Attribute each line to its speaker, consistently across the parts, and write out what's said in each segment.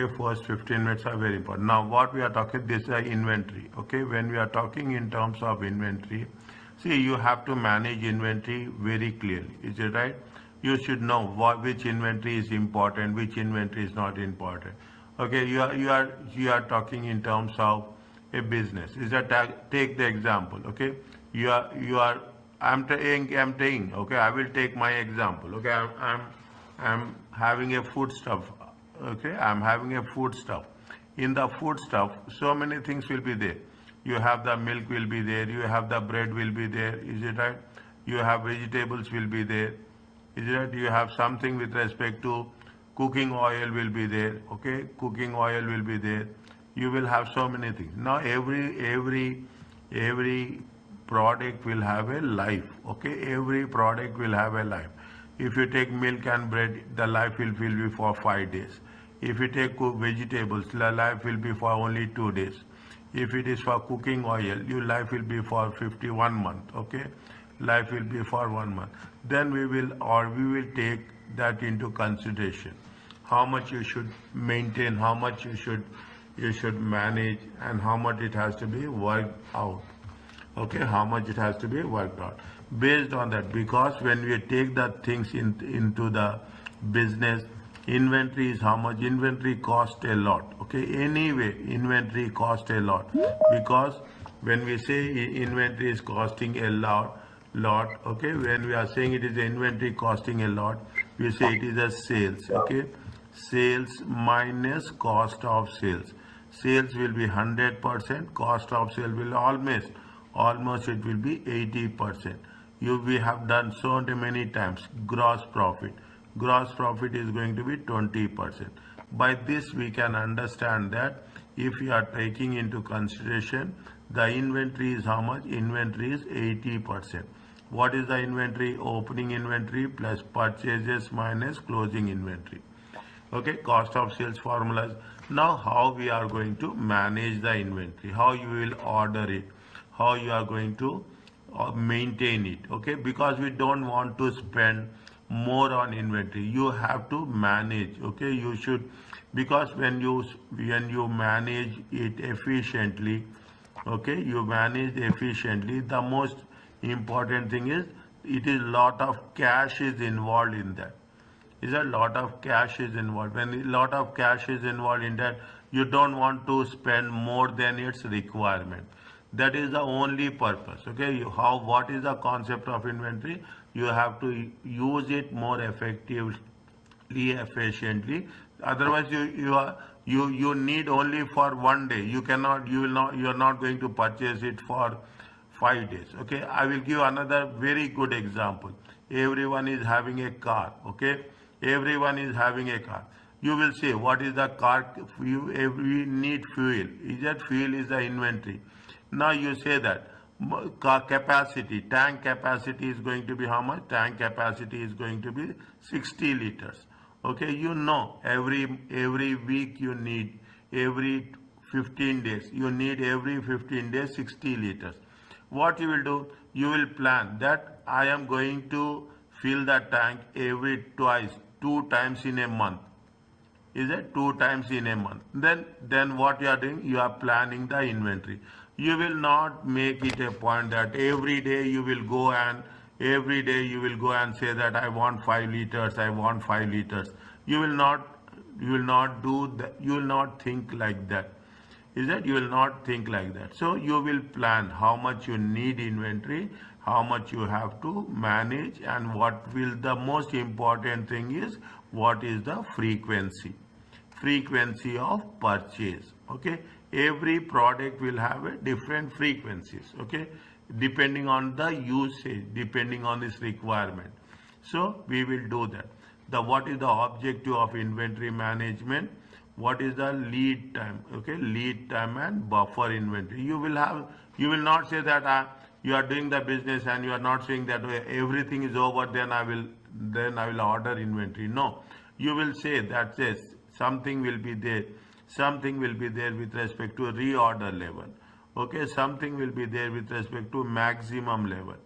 Speaker 1: First 15 minutes are very important. Now what we are talking, this is inventory. Okay, when we are talking in terms of inventory, see, you have to manage inventory very clearly. Is it right? You should know which inventory is important, which inventory is not important. Okay, you are talking in terms of a business. Is that, take the example? Okay, you are I'm saying, okay, I will take my example. Okay, I'm having a foodstuff. Okay, I'm having a foodstuff. In the foodstuff, so many things will be there. You have the milk will be there, you have the bread will be there. Is it right? You have vegetables will be there. Is it right? You have something with respect to cooking oil will be there. Okay, cooking oil will be there. You will have so many things. Now every product will have a life. Okay, every product will have a life. If you take milk and bread, the life will be for 5 days. If you take vegetables, the life will be for only 2 days. If it is for cooking oil, your life will be for 51 months. Okay, life will be for 1 month. Then we will take that into consideration. How much you should maintain, how much you should manage, and how much it has to be worked out. Okay, how much it has to be worked out based on that, because when we take the things into the business, inventory is how much. Inventory cost a lot. Okay, anyway, inventory cost a lot, because when we say inventory is costing a lot, okay, when we are saying it is inventory costing a lot, we say it is a sales. Okay, sales minus cost of sales. Sales will be 100%, cost of sale will almost it will be 80%. We have done so many times. Gross profit is going to be 20%. By this we can understand that if you are taking into consideration the inventory is how much. Inventory is 80%. What is the inventory? Opening inventory plus purchases minus closing inventory. Okay, cost of sales formulas. Now how we are going to manage the inventory, how you will order it, how you are going to maintain it. Okay, because we don't want to spend more on inventory. You have to manage. Okay, you should, because when you manage it efficiently, okay, you manage efficiently, the most important thing is it is lot of cash is involved in that. Is a lot of cash is involved. When a lot of cash is involved in that, you don't want to spend more than its requirement. That is the only purpose. Okay, what is the concept of inventory? You have to use it more effectively, efficiently. Otherwise, you need only for 1 day. You are not going to purchase it for 5 days. Okay, I will give another very good example. Everyone is having a car. Okay, everyone is having a car. You will say, what is the car? We need fuel. Is that fuel is the inventory? Now you say that car capacity, tank capacity is going to be how much? Tank capacity is going to be 60 liters. Okay, you know, every week you need, every 15 days you need, every 15 days 60 liters. What you will do? You will plan that I am going to fill the tank every 2 times in a month. Is it 2 times in a month? Then what you are doing? You are planning the inventory. You will not make it a point that every day you will go and say that I want 5 liters, I want 5 liters. You will not do that. You will not think like that. Is that you will not think like that. So you will plan how much you need inventory, how much you have to manage, and what will, the most important thing is, what is the frequency of purchase. Okay, every product will have a different frequencies. Okay, depending on the usage, depending on its requirement. So we will do that. What is the objective of inventory management? What is the lead time? Okay, lead time and buffer inventory. You will not say that you are doing the business and you are not saying that everything is over, then I will order inventory. No, you will say that says something will be there with respect to reorder level. Okay, something will be there with respect to maximum level.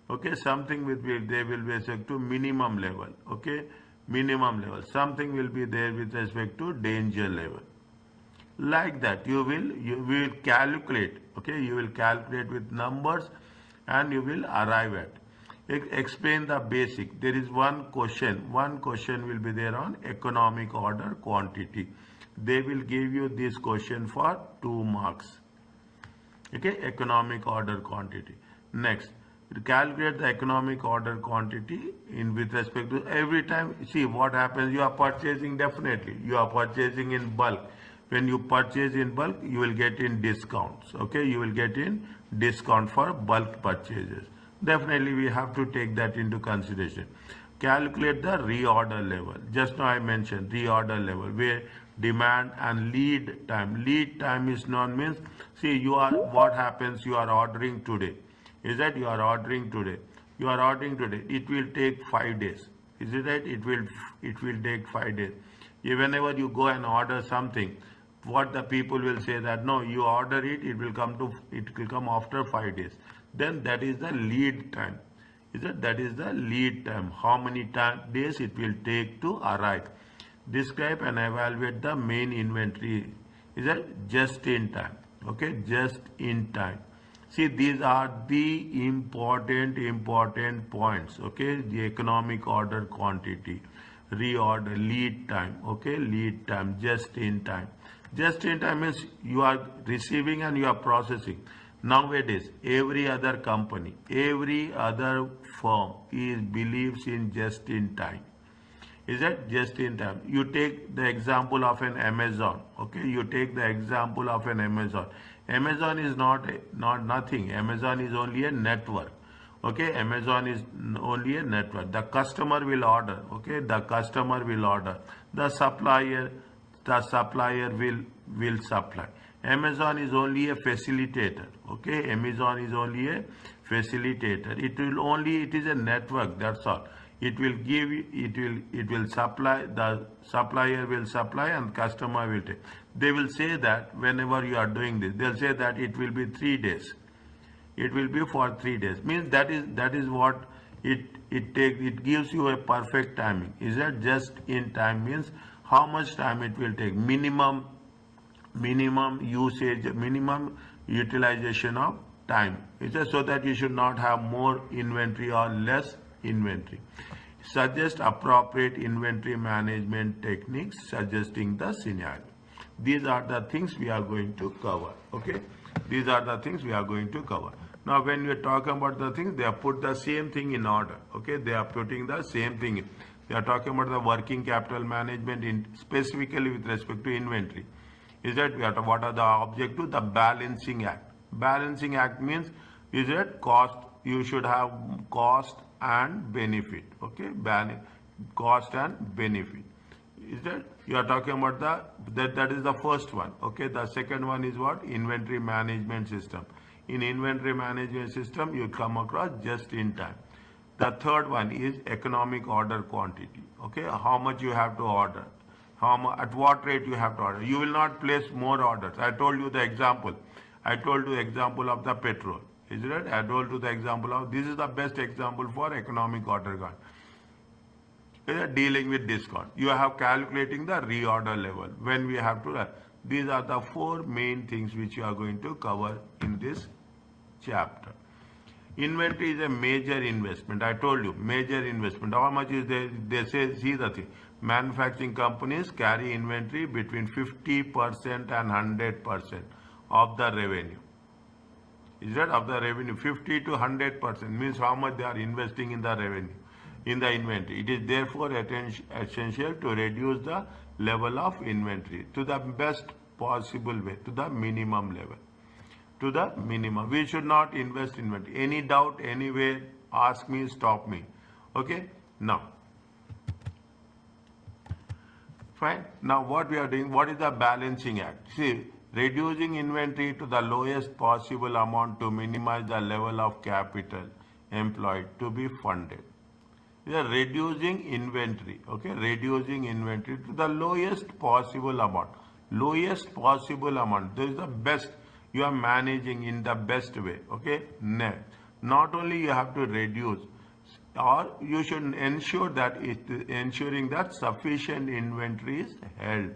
Speaker 1: Okay, something will be there with respect to minimum level. Okay, minimum level. Something will be there with respect to danger level. Like that you will calculate, okay, you will calculate with numbers and you will arrive at. Explain the basic. There is one question will be there on economic order quantity. They will give you this question for 2 marks. Okay, economic order quantity. Next, calculate the economic order quantity in with respect to every time. See what happens, you are purchasing, definitely you are purchasing in bulk. When you purchase in bulk, you will get in discounts. Okay, you will get in discount for bulk purchases. Definitely we have to take that into consideration. Calculate the reorder level. Just now I mentioned reorder level, where demand and lead time. Lead time is known means, see, what happens, you are ordering today. Is that you are ordering today? You are ordering today. It will take 5 days. Is it right? It will take 5 days. Whenever you go and order something, what the people will say that no, you order it, it will come after 5 days. Then that is the lead time. That is the lead time. How many days it will take to arrive. Describe and evaluate the main inventory. Is that just in time? Okay, just in time. See, these are the important points. Okay, the economic order quantity, reorder, lead time. Okay, lead time, just in time. Just in time means you are receiving and you are processing. Nowadays, every other company, every other firm believes in just in time. Is that just in time? You take the example of an Amazon. Okay, you take the example of an Amazon. Amazon is not nothing. Amazon is only a network. Okay, Amazon is only a network. The customer will order. Okay, the customer will order. The supplier will supply. Amazon is only a facilitator. Okay, Amazon is only a facilitator. It is a network, that's all. It will supply, the supplier will supply and customer will take. They will say that whenever you are doing this, they'll say that it will be 3 days. It will be for 3 days. Means that is what it takes. It gives you a perfect timing. Is that just in time means how much time it will take, minimum usage, minimum utilization of time. It's just so that you should not have more inventory or less inventory. Suggest appropriate inventory management techniques suggesting the scenario. These are the things we are going to cover. Okay, these are the things we are going to cover. Now when we are talking about the things, they have put the same thing in order. Okay, they are putting the same thing in. They are talking about the working capital management specifically with respect to inventory. Is that what are the objectives? The balancing act. Balancing act means, is it cost? You should have cost and benefit. Okay, cost and benefit. Is that you are talking about that is the first one. Okay, the second one is what? Inventory management system. In inventory management system, you come across just in time. The third one is economic order quantity. Okay, how much you have to order, at what rate you have to order. You will not place more orders. I told you the example. I told you the example of the petrol. Is it right? I told you the example of, this is the best example for economic order quantity. Dealing with discount. You have calculating the reorder level. When we have to, these are the 4 main things which you are going to cover in this chapter. Inventory is a major investment. I told you, major investment. How much is there? They say, see the thing. Manufacturing companies carry inventory between 50% and 100% of the revenue. Is that of the revenue? 50 to 100% means how much they are investing in the revenue, in the inventory. It is therefore essential to reduce the level of inventory to the best possible way, to the minimum level. To the minimum. We should not invest in inventory. Any doubt, anywhere, ask me, stop me. Okay? Now. Fine. Now what we are doing, what is the balancing act? See, reducing inventory to the lowest possible amount to minimize the level of capital employed to be funded. We are reducing inventory. Okay? Reducing inventory to the lowest possible amount. Lowest possible amount. This is the best. You are managing in the best way. Okay, not only you have to reduce, or you should ensure that ensuring that sufficient inventory is held.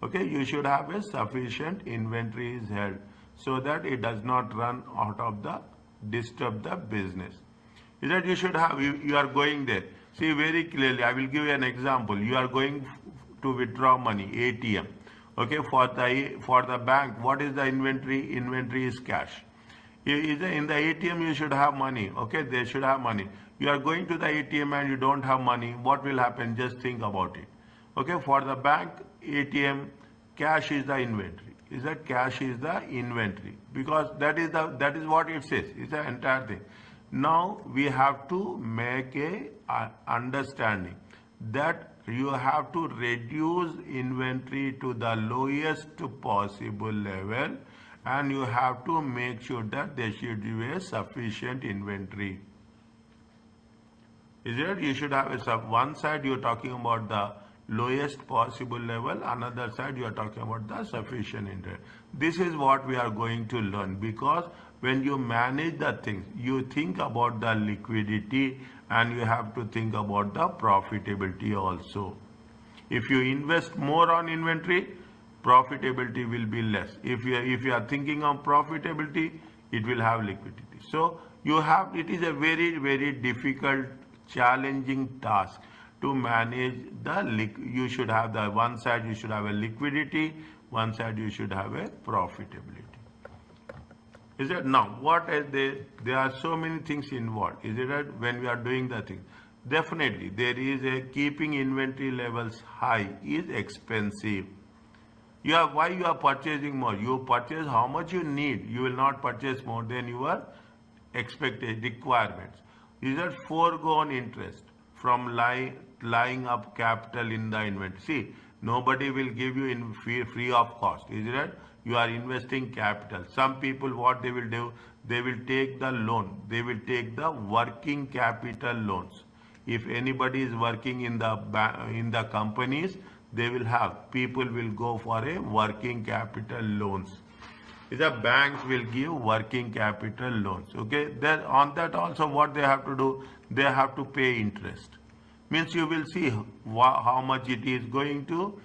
Speaker 1: Okay, you should have a sufficient inventory is held so that it does not run out of the disturb the business. Is that you should have, you are going there. See very clearly, I will give you an example. You are going to withdraw money, ATM. Okay, for the bank, what is the inventory? Inventory is cash. In the ATM, you should have money. Okay, they should have money. You are going to the ATM and you don't have money. What will happen? Just think about it. Okay, for the bank, ATM, cash is the inventory. Is that cash is the inventory? Because that is what it says. It's the entire thing. Now we have to make a understanding that you have to reduce inventory to the lowest possible level, and you have to make sure that there should be a sufficient inventory. Is it? You should have one side you are talking about the lowest possible level, another side you are talking about the sufficient inventory. This is what we are going to learn, because when you manage the things, you think about the liquidity and you have to think about the profitability also. If you invest more on inventory, profitability will be less. If you are thinking of profitability, it will have liquidity. So it is a very, very difficult, challenging task to manage you should have the one side you should have a liquidity, one side you should have a profitability. Is it? Now, there are so many things involved. Is it right? When we are doing the thing, definitely there is a keeping inventory levels high is expensive. Why you are purchasing more? You purchase how much you need. You will not purchase more than your expected requirements. Is that foregone interest from lying up capital in the inventory? See, nobody will give you in free of cost. Is it right? You are investing capital. Some people, what they will do, they will take the loan. They will take the working capital loans. If anybody is working in the companies, they will have, people will go for a working capital loans. The banks will give working capital loans. Okay, then on that also what they have to do, they have to pay interest. Means you will see how much it is going to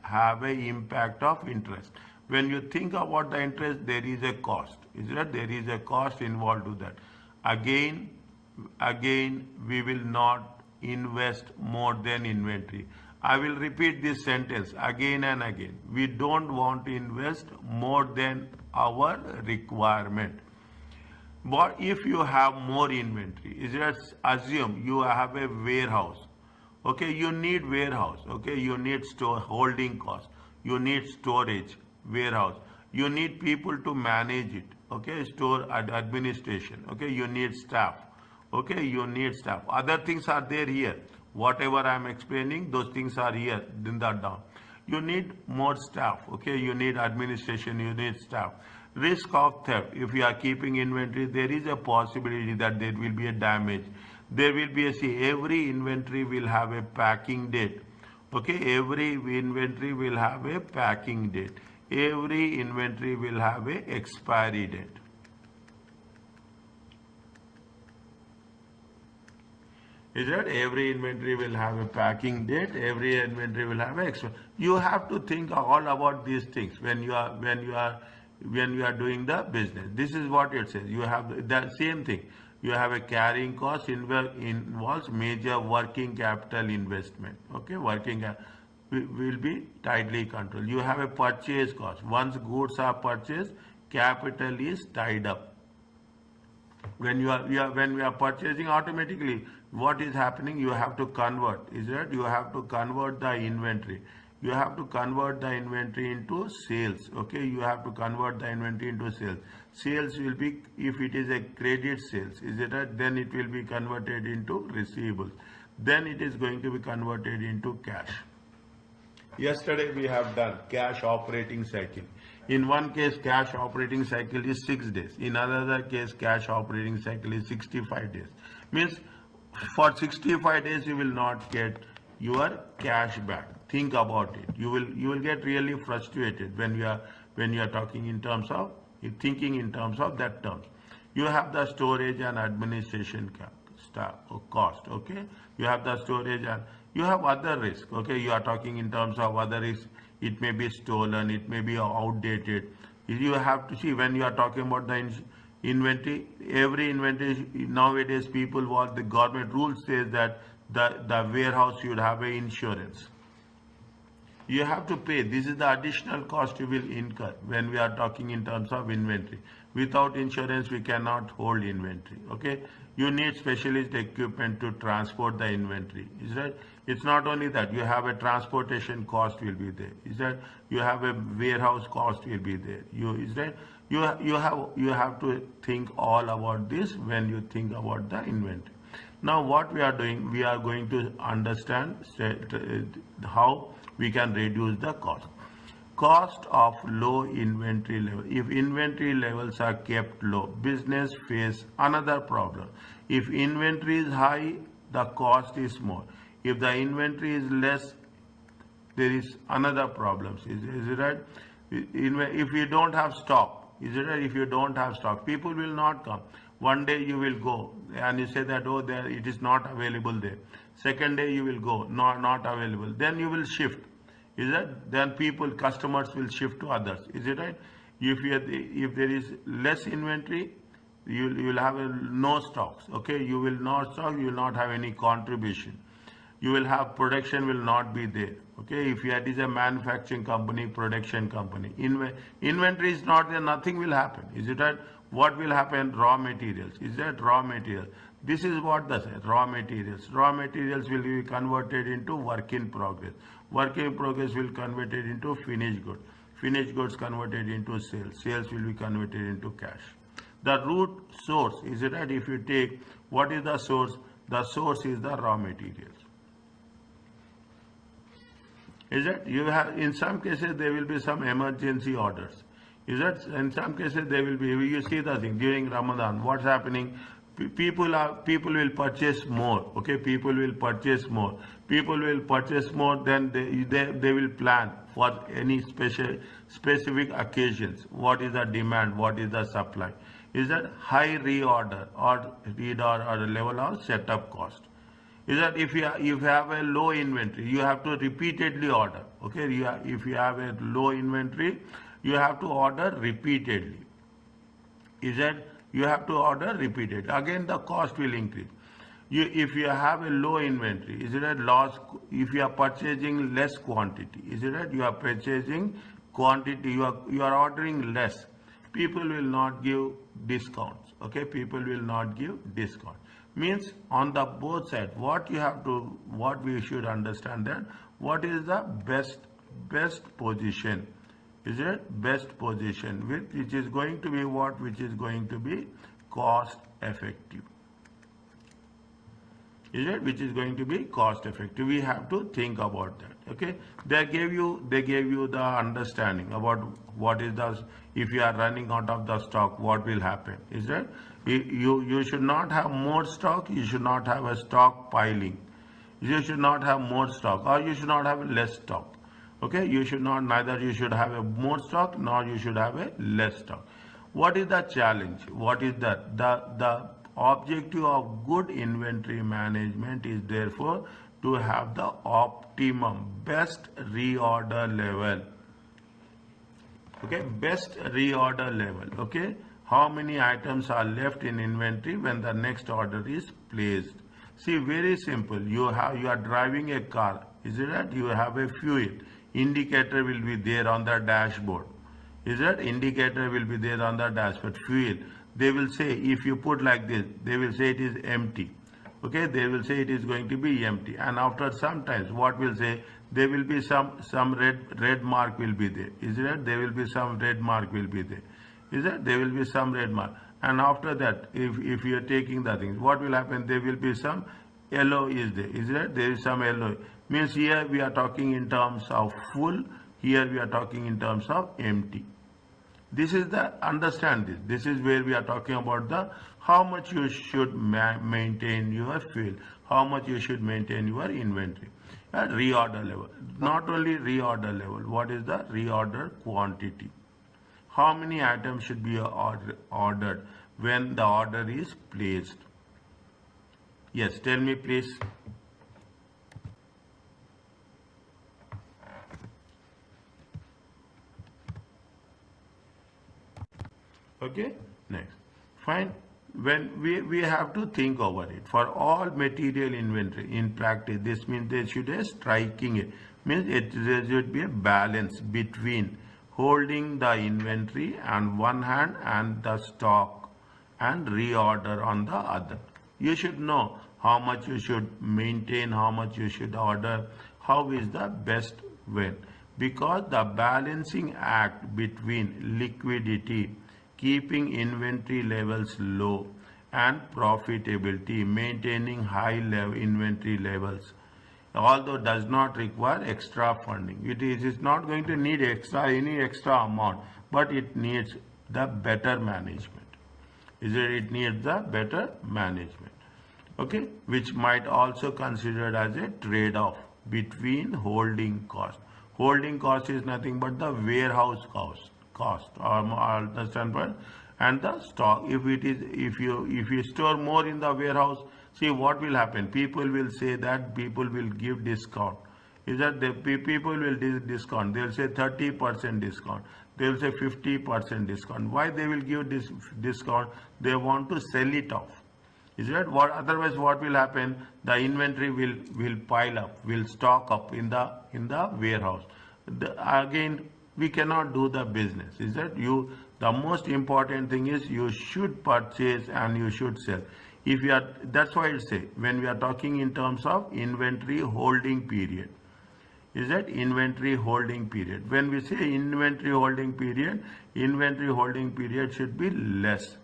Speaker 1: have an impact of interest. When you think about the interest, there is a cost. Is that there is a cost involved to that? Again, we will not invest more than inventory. I will repeat this sentence again and again. We don't want to invest more than our requirement. But if you have more inventory, is that assume you have a warehouse. Okay, you need warehouse. Okay, you need holding cost. You need storage, warehouse. You need people to manage it. Okay, store administration. Okay, you need staff. Okay, you need staff. Other things are there here. Whatever I am explaining, those things are here in that down. You need more staff. Okay, you need administration, you need staff. Risk of theft. If you are keeping inventory, there is a possibility that there will be a damage. There will be every inventory will have a packing date. Okay, every inventory will have a packing date. Every inventory will have a expiry date. Is that every inventory will have a packing date, every inventory will have extra. You have to think all about these things when you are doing the business. This is what it says. You have the same thing. You have a carrying cost involves major working capital investment. Okay, working capital will be tightly controlled. You have a purchase cost. Once goods are purchased, capital is tied up. When we are purchasing, automatically what is happening, you have to convert. Is that you have to convert the inventory. You have to convert the inventory into sales. Okay, you have to convert the inventory into sales. Sales will be, if it is a credit sales, is it right? Then it will be converted into receivables. Then it is going to be converted into cash. Yesterday we have done cash operating cycle. In one case, cash operating cycle is 6 days. In another case, cash operating cycle is 65 days. Means for 65 days you will not get your cash back. Think about it. You will get really frustrated when you are talking in terms of thinking in terms of that term. You have the storage and administration cost, okay? You have the storage and you have other risk, okay? You are talking in terms of other risk. It may be stolen, it may be outdated. You have to see when you are talking about the inventory, every inventory nowadays people, what the government rule says that the warehouse should have a insurance. You have to pay. This is the additional cost you will incur when we are talking in terms of inventory. Without insurance, we cannot hold inventory. Okay, you need specialist equipment to transport the inventory. Is that? It's not only that you have a transportation cost will be there. Is that? You have a warehouse cost will be there. Is that? You have to think all about this when you think about the inventory. Now what we are doing, we are going to understand how we can reduce the cost. Cost of low inventory level. If inventory levels are kept low, business face another problem. If inventory is high, the cost is more. If the inventory is less, there is another problem. Is it right? If you don't have stock, is it right? If you don't have stock, people will not come. One day you will go and you say that, oh, there it is not available there. Second day you will go, not available. Then you will shift. Is that? Then customers will shift to others. Is it right? If there is less inventory, you will have no stocks. Okay, you will not stock. You will not have any contribution. You will have production will not be there. Okay, if it is a manufacturing company, production company, inventory is not there, nothing will happen. Is it right? What will happen? Raw materials. Is that raw material? This is what the raw materials. Raw materials will be converted into work in progress. Work in progress will convert it into finished goods. Finished goods converted into sales. Sales will be converted into cash. The root source, is it right? If you take, what is the source? The source is the raw materials. Is that? You have, in some cases, there will be some emergency orders. Is that? In some cases, there will be, you see the thing, during Ramadan, what's happening? People will purchase more. Okay, people will purchase more. People will purchase more, then they will plan for any specific occasions. What is the demand? What is the supply? Is that high reorder or level of setup cost? Is that if you have a low inventory, you have to repeatedly order. Okay, if you have a low inventory, you have to order repeatedly. Is that? You have to order repeatedly. Again, the cost will increase. If you have a low inventory, is it a loss? If you are purchasing less quantity, is it right? You are purchasing quantity, you are ordering less. People will not give discounts. Okay, people will not give discount. Means on the both sides, what we should understand that what is the best position. Is it best position which is going to be what? Which is going to be cost effective. Is it? Which is going to be cost effective. We have to think about that. Okay. They gave you the understanding about what is the, if you are running out of the stock, what will happen. Is that? You should not have more stock. You should not have a stock piling. You should not have more stock, or you should not have less stock. Okay, you should not, neither you should have a more stock, nor you should have a less stock. What is the challenge? What is that? The objective of good inventory management is therefore to have the optimum, best reorder level. Okay, best reorder level. Okay, how many items are left in inventory when the next order is placed? See, very simple. You are driving a car. Is it right? You have a fuel. Indicator will be there on the dashboard. Is that? Indicator will be there on the dashboard. Fuel. They will say, if you put like this, they will say it is empty. Okay, they will say it is going to be empty. And after some times, what will say? There will be some red mark will be there. Is that? There will be some red mark will be there. Is that? There will be some red mark. And after that, if you are taking the things, what will happen? There will be some yellow is there. Is that? There is some yellow. Means here we are talking in terms of full, here we are talking in terms of empty. This is the, understand this. This is where we are talking about the how much you should maintain your fuel, how much you should maintain your inventory. At reorder level. Not only reorder level, what is the reorder quantity? How many items should be ordered when the order is placed. Yes, tell me please. Okay, next. Fine. When we have to think over it. For all material inventory in practice, this means there should be a striking it. Means there should be a balance between holding the inventory on one hand and the stock and reorder on the other. You should know how much you should maintain, how much you should order, how is the best way. Because the balancing act between liquidity, keeping inventory levels low, and profitability, maintaining high level inventory levels, although does not require extra funding. It is not going to need any extra amount, but it needs the better management. It needs the better management. Okay, which might also considered as a trade-off between holding cost. Holding cost is nothing but the warehouse cost or understand what, and the stock. If you store more in the warehouse, see what will happen. People will say that people will give discount. Is that the people will discount? They will say 30% discount. They will say 50% discount. Why they will give this discount? They want to sell it off. Is that what? Otherwise, what will happen? The inventory will pile up, will stock up in the warehouse. Again, we cannot do the business. Is that you? The most important thing is you should purchase and you should sell. If you are, that's why I say when we are talking in terms of inventory holding period. Is that inventory holding period? When we say inventory holding period should be less.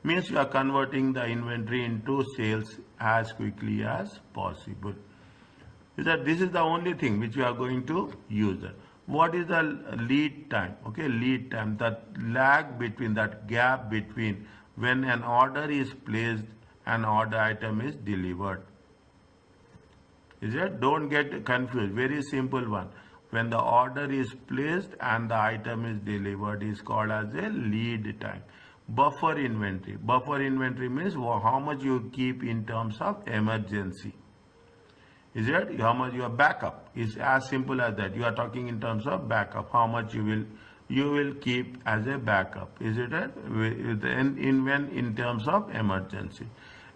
Speaker 1: Means you are converting the inventory into sales as quickly as possible. Is that this is the only thing which you are going to use. What is the lead time? Okay, lead time, that lag between, that gap between when an order is placed and order item is delivered. Is it? Don't get confused. Very simple one. When the order is placed and the item is delivered is called as a lead time. Buffer inventory. Buffer inventory means how much you keep in terms of emergency. Is it? How much your backup is as simple as that. You are talking in terms of backup. How much you will keep as a backup. Is it? In terms of emergency.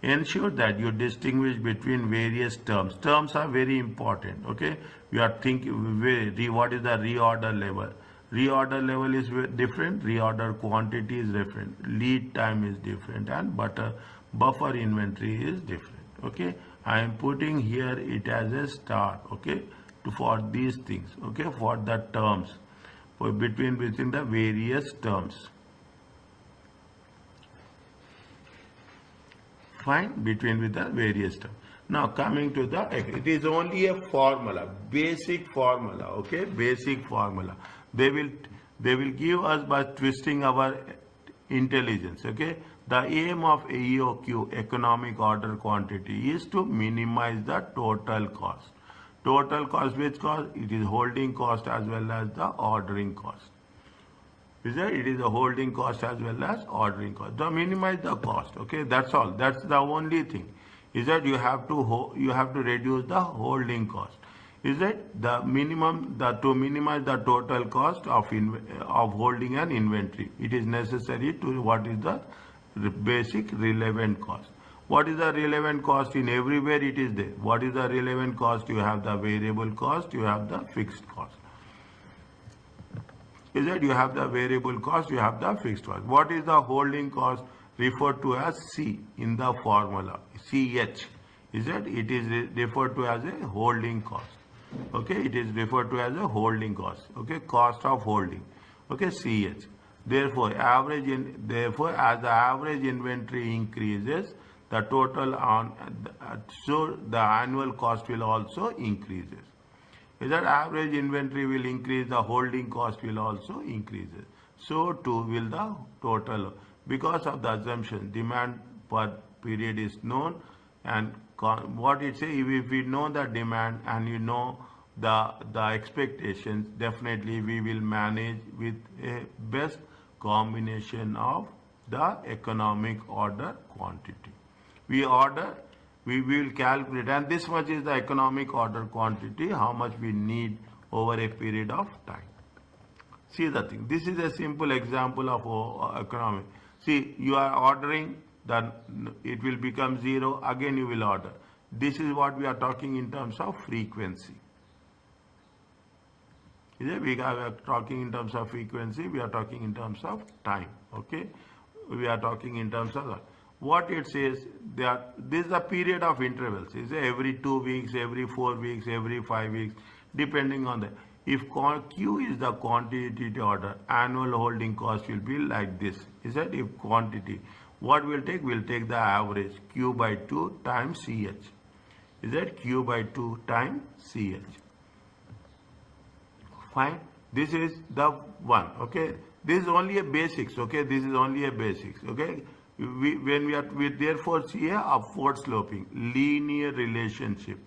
Speaker 1: Ensure that you distinguish between various terms. Terms are very important. Okay, you are thinking what is the reorder level. Reorder level is different. Reorder quantity is different. Lead time is different, and buffer inventory is different. Okay, I am putting here it as a start. Okay, for these things. Okay, for the terms, for between the various terms. Fine, between with the various terms. Now coming to the, it is only a formula, basic formula. Okay, basic formula. They will give us by twisting our intelligence. Okay, the aim of EOQ, economic order quantity, is to minimize the total cost. Total cost, which cost? It is holding cost as well as the ordering cost. Is that it is a holding cost as well as ordering cost. To minimize the cost. Okay, that's all. That's the only thing. Is that you have to reduce the holding cost. Is that the minimum to minimize the total cost of holding an inventory? It is necessary to what is the basic relevant cost. What is the relevant cost? In everywhere it is there. What is the relevant cost? You have the variable cost. You have the fixed cost. Is that you have the variable cost, you have the fixed cost. What is the holding cost? Referred to as C in the formula, CH. Is that it is referred to as a holding cost. Okay, it is referred to as a holding cost. Okay, cost of holding. Okay, CH. Therefore, as the average inventory increases, the total so the annual cost will also increases. Is that average inventory will increase, the holding cost will also increase. So too will the total, because of the assumption demand per period is known, and what it says, if we know the demand and you know the expectations, definitely we will manage with a best combination of The economic order quantity. We order, we will calculate, and this much is the economic order quantity, how much we need over a period of time. See the thing. This is a simple example of economic. See, you are ordering, then it will become 0. Again, you will order. This is what we are talking in terms of frequency. Is it? We are talking in terms of frequency. We are talking in terms of time. Okay. We are talking in terms of what it says. That this is a period of intervals. Is it? Every 2 weeks, every 4 weeks, every 5 weeks, depending on the. If Q is the quantity order, annual holding cost will be like this. Is that if quantity? What we'll take? We'll take the average Q by 2 times CH. Is that Q by 2 times CH? Fine. This is the one. Okay. This is only a basics. Okay. This is only a basics. Okay. We therefore see a upward sloping linear relationship.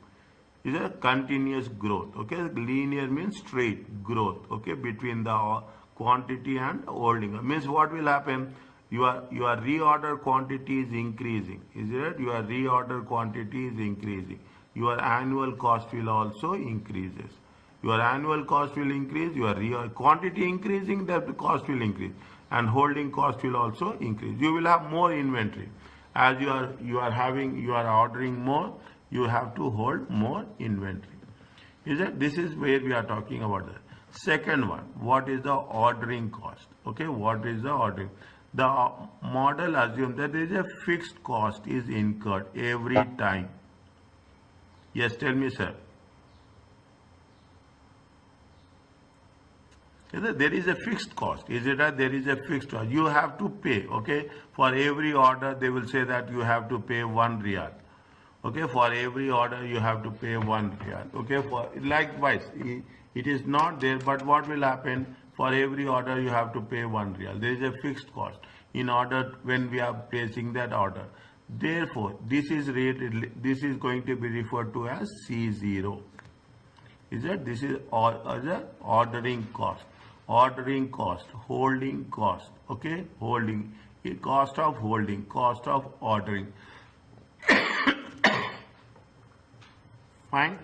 Speaker 1: Is a continuous growth. Okay, linear means straight growth. Okay, between the quantity and holding. Means what will happen? Your reorder quantity is increasing. Is it? Your reorder quantity is increasing. Your annual cost will also increases. Your annual cost will increase. Your quantity increasing, the cost will increase, and holding cost will also increase. You will have more inventory as you are ordering more. You have to hold more inventory. Is it? This is where we are talking about the second one. What is the ordering cost? Okay, what is the ordering? The model assumes that there is a fixed cost is incurred every time. Yes, tell me, sir. There is a fixed cost. Is it that there is a fixed cost? You have to pay. Okay, for every order they will say that you have to pay 1 riyal. Okay, for every order you have to pay 1 riyal. Okay, for likewise, it is not there, but what will happen? For every order you have to pay 1 riyal. There is a fixed cost in order when we are placing that order. Therefore, this is going to be referred to as C0. Is that this is the ordering cost, holding cost. Okay, holding, cost of holding, cost of ordering. Fine.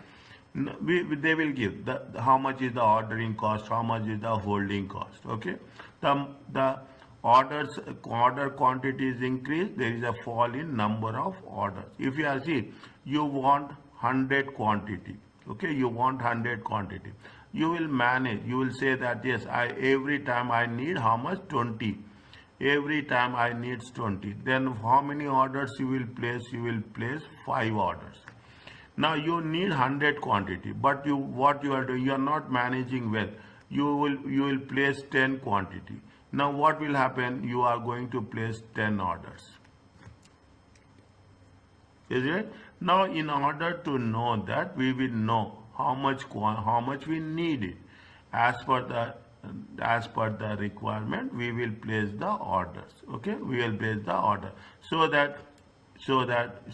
Speaker 1: They will give how much is the ordering cost, how much is the holding cost. Okay. The order quantity is increased. There is a fall in number of orders. If you see, you want 100 quantity. Okay, you want 100 quantity. You will manage. You will say that yes, every time I need how much? 20. Every time I need 20. Then how many orders you will place? You will place 5 orders. Now you need 100 quantity, but what you are doing, you are not managing well. You will place 10 quantity. Now what will happen? You are going to place 10 orders. Is it? Now in order to know that, we will know how much we need it. As per the requirement, we will place the orders. Okay, we will place the order so that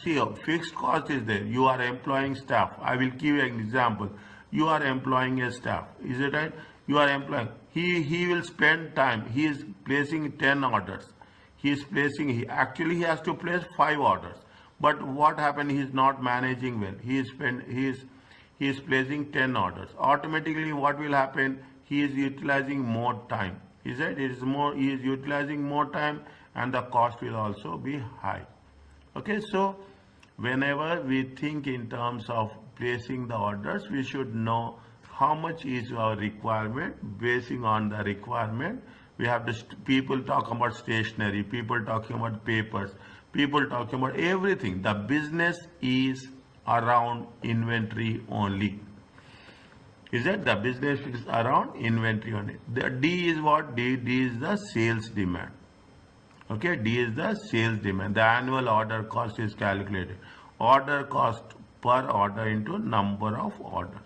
Speaker 1: see, a fixed cost is there. You are employing staff. I will give you an example. You are employing a staff. Is it right? You are employing. He will spend time. He is placing 10 orders. He has to place 5 orders. But what happened? He is not managing well. He is placing 10 orders. Automatically, what will happen? He is utilizing more time. Is it? He is utilizing more time, and the cost will also be high. Okay, so whenever we think in terms of placing the orders, we should know how much is our requirement. Basing on the requirement, we have people talk about stationery, people talking about papers, people talking about everything. The business is around inventory only. Is that the business is around inventory only? The D is what? D is the sales demand. Okay, D is the sales demand. The annual order cost is calculated. Order cost per order into number of orders.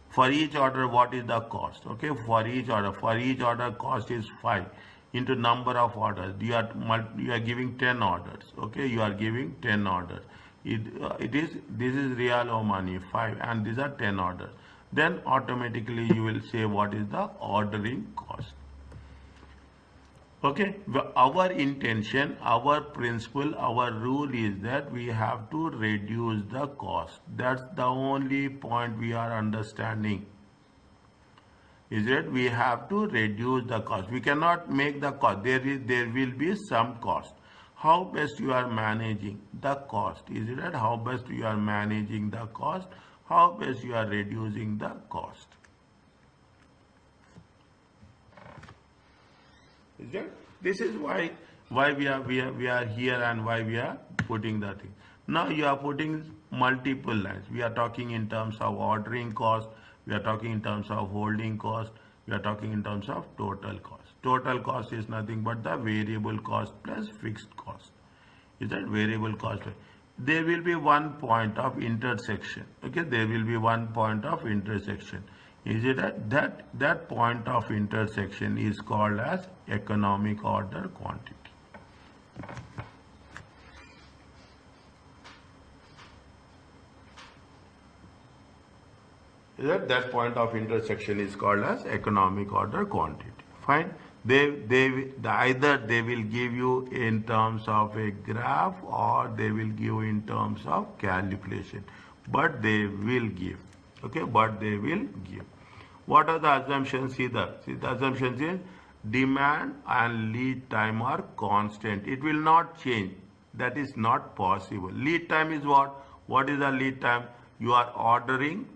Speaker 1: For each order, what is the cost? Okay, for each order cost is 5 into number of orders. You are giving 10 orders. Okay, you are giving 10 orders. This is real or money 5, and these are 10 orders. Then automatically you will say what is the ordering cost. Okay, our intention, our principle, our rule is that we have to reduce the cost. That's the only point we are understanding. Is that we have to reduce the cost. We cannot make the cost. There will be some cost. How best you are managing the cost? Is it that how best you are managing the cost? How best you are reducing the cost? Is that this is why we are here and why we are putting the thing. Now you are putting multiple lines. We are talking in terms of ordering cost. We are talking in terms of holding cost. We are talking in terms of total cost. Total cost is nothing but the variable cost plus fixed cost. Is that variable cost? There will be one point of intersection. Okay, there will be one point of intersection. Is it that point of intersection is called as economic order quantity. That point of intersection is called as economic order quantity. Fine. Either they will give you in terms of a graph or they will give in terms of calculation, but they will give. Okay, but they will give. What are the assumptions? See the assumptions is demand and lead time are constant. It will not change. That is not possible. Lead time is what? What is the lead time? You are ordering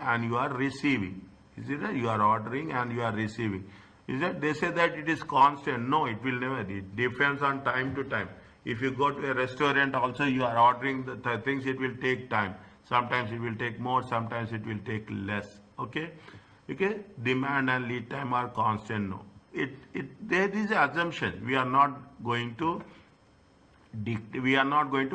Speaker 1: and you are receiving. Is it that you are ordering and you are receiving? Is that they say that it is constant? No, it will never. It depends on time to time. If you go to a restaurant, also you are ordering the things. It will take time. Sometimes it will take more. Sometimes it will take less. Okay. Demand and lead time are constant. No. There is an assumption. We are not going to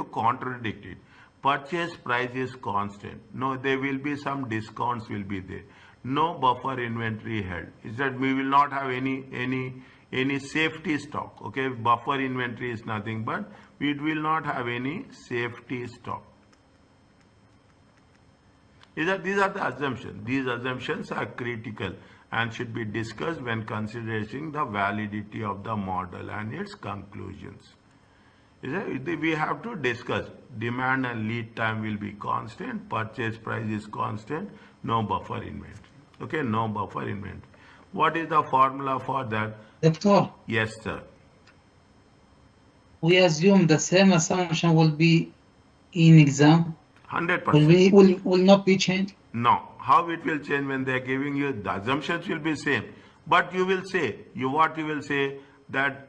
Speaker 1: contradict it. Purchase price is constant. No, there will be some discounts will be there. No buffer inventory held. Is that we will not have any safety stock. Okay, buffer inventory is nothing but we will not have any safety stock. These are the assumptions. These assumptions are critical and should be discussed when considering the validity of the model and its conclusions. We have to discuss demand and lead time will be constant, purchase price is constant, no buffer inventory. Okay, no buffer inventory. What is the formula for that?
Speaker 2: Doctor,
Speaker 1: Yes, sir.
Speaker 2: we assume the same assumption will be in exam.
Speaker 1: 100%.
Speaker 2: Will not be changed.
Speaker 1: No. How it will change when they are giving you the assumptions will be same, but you will say what you will say that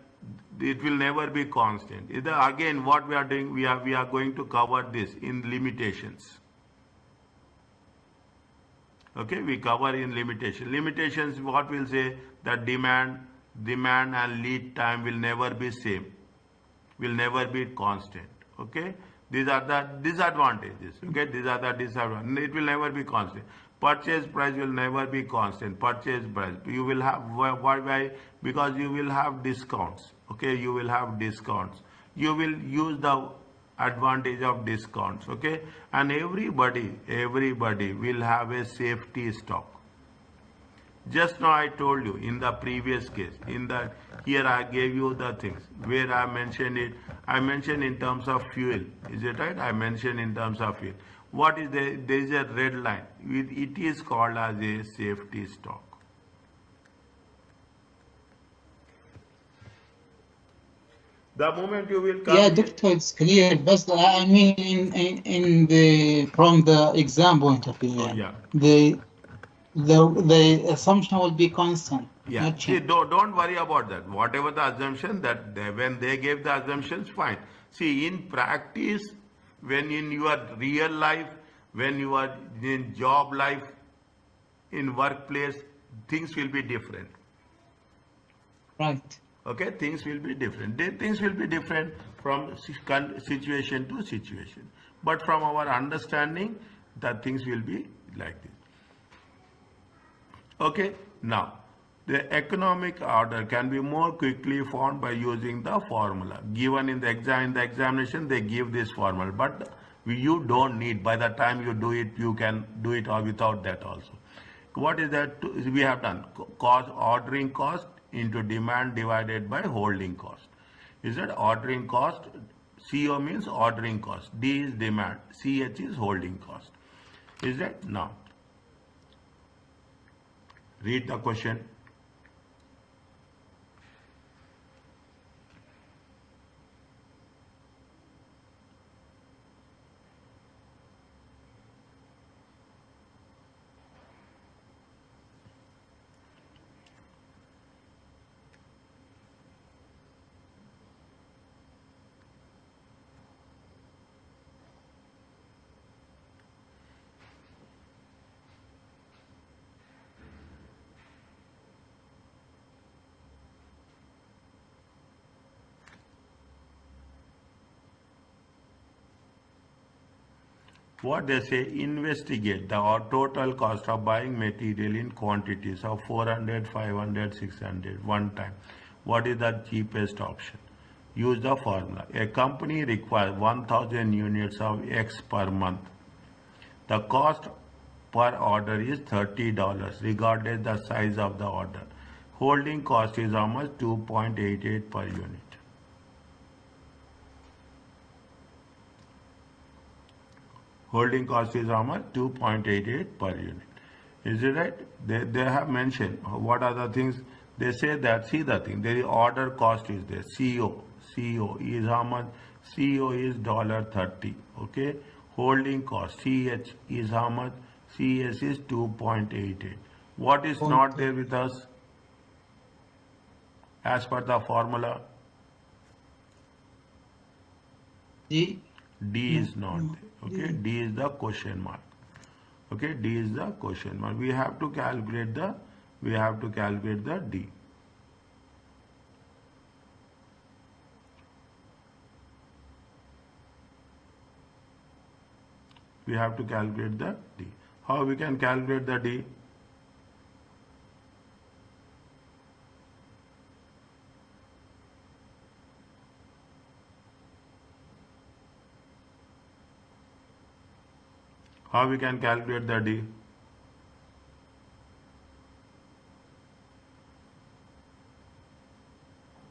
Speaker 1: it will never be constant. Again, what we are doing, we are going to cover this in limitations. Okay, we cover in limitation. Limitations, what we'll say that demand and lead time will never be same, will never be constant. Okay, these are the disadvantages. Okay, these are the disadvantages. It will never be constant. Purchase price will never be constant. Purchase price, you will have why? Because you will have discounts. Okay, you will have discounts. You will use the advantage of discounts. Okay, and everybody will have a safety stock. Just now I told you in the previous case, here I gave you the things where I mentioned it. I mentioned in terms of fuel. Is it right? I mentioned in terms of fuel. What is there? There is a red line. It is called as a safety stock. The moment you will come.
Speaker 2: Yeah, doctor, it's clear. But I mean, in the from the exam point of view,
Speaker 1: Yeah.
Speaker 2: the assumption will be constant.
Speaker 1: Yeah. See, don't worry about that. Whatever the assumption when they gave the assumptions, fine. See, in practice, when in your real life, when you are in job life, in workplace, things will be different.
Speaker 2: Right.
Speaker 1: Okay, things will be different. Things will be different from situation to situation. But from our understanding, that things will be like this. Okay, now the economic order can be more quickly found by using the formula given in the examination. They give this formula, but you don't need. By the time you do it, you can do it or without that also. What is that? We have done cost, ordering cost, into demand divided by holding cost. Is that ordering cost? CO means ordering cost. D is demand. CH is holding cost. Is that? Now, read the question. What they say, investigate the total cost of buying material in quantities of 400, 500, 600 one time. What is the cheapest option? Use the formula. A company requires 1000 units of X per month. The cost per order is $30 regardless the size of the order. Holding cost is how much? 2.88 per unit. Holding cost is how much? 2.88 per unit. Is it right? They have mentioned what are the things. They say that, see the thing, there is order cost is there. CO is how much? CO is $30. Okay. Holding cost, CH is how much? CS is 2.88. What is not there with us? As per the formula,
Speaker 2: D.
Speaker 1: D is not there. Okay, D is the question mark. Okay, D is the question mark. We have to calculate the D. We have to calculate the D. How we can calculate the D? How we can calculate the D?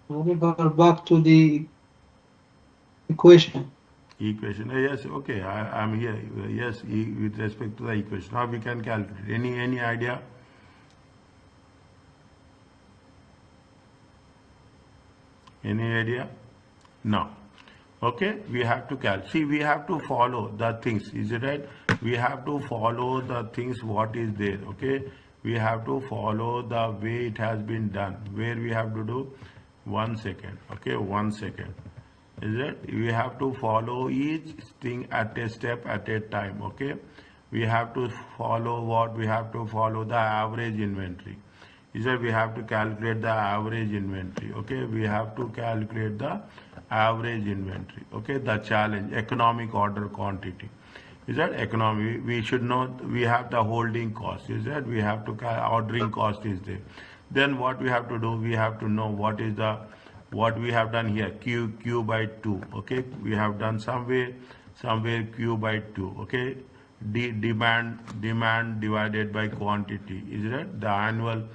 Speaker 2: We go back to the equation.
Speaker 1: Equation. Yes, okay, I'm here. Yes, with respect to the equation. How we can calculate? Any idea? Any idea? No. Okay, we have to calculate. See, we have to follow the things. Is it right? We have to follow the things what is there. Okay, we have to follow the way it has been done. Where we have to do? 1 second. Okay, 1 second. Is it? We have to follow each thing at a step at a time. Okay, we have to follow what? We have to follow the average inventory. Is that we have to calculate the average inventory. Okay, we have to calculate the average inventory. Okay, the challenge, economic order quantity. Is that economic? We should know, we have the holding cost. Is that we have to ordering cost is there. Then what we have to do? We have to know what is the, what we have done here, Q by 2. Okay, we have done somewhere Q by 2. Okay, demand divided by quantity. Is that the annual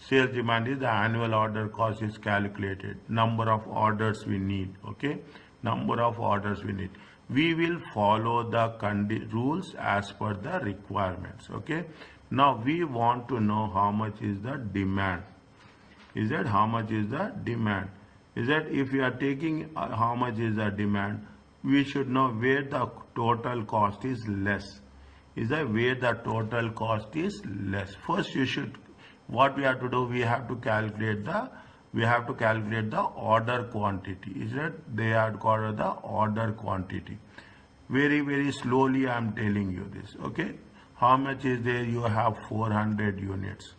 Speaker 1: sales demand is the annual order cost is calculated. Number of orders we need. Okay, number of orders we need. We will follow the rules as per the requirements. Okay, now we want to know how much is the demand. Is that how much is the demand? Is that if we are taking how much is the demand, we should know where the total cost is less. Is that where the total cost is less? First you should, what we have to do, we have to calculate the order quantity. Is that they are called the order quantity. Very slowly I am telling you this. Okay, how much is there? You have 400 units.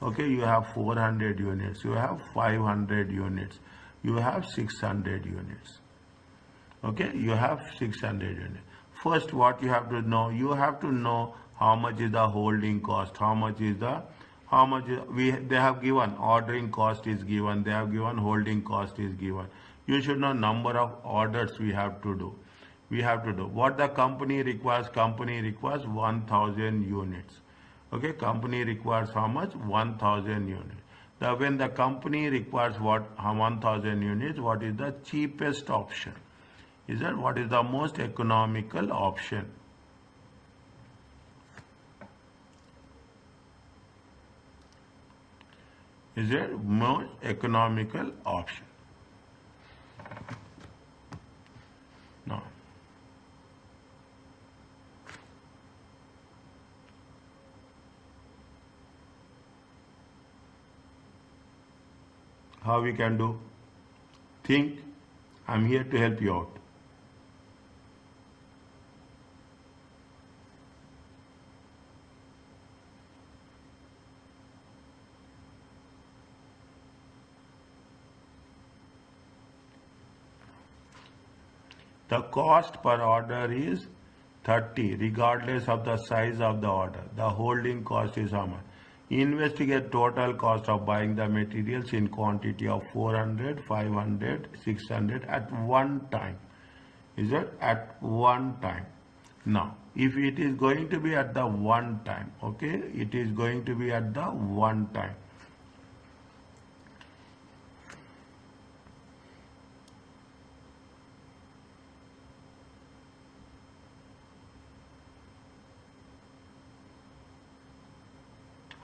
Speaker 1: Okay, you have 400 units, you have 500 units, you have 600 units. Okay, you have 600 units. First what you have to know, you have to know how much is the holding cost, they have given ordering cost is given, they have given holding cost is given. You should know number of orders we have to do. What the company requires 1000 units. Okay, company requires how much? 1000 units. When the company requires 1,000 units, what is the cheapest option? Is that what is the most economical option? Is it most economical option? No. How we can do? Think. I'm here to help you out. The cost per order is 30 regardless of the size of the order. The holding cost is how much? Investigate total cost of buying the materials in quantity of 400, 500, 600 at one time. Is it at one time? Now, if it is going to be at the one time, okay, it is going to be at the one time.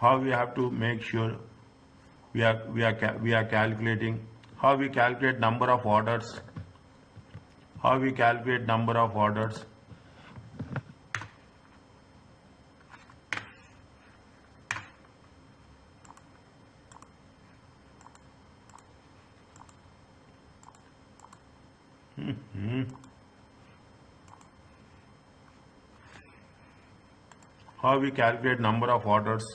Speaker 1: How we have to make sure we are calculating, how we calculate number of orders, how we calculate number of orders. How we calculate number of orders?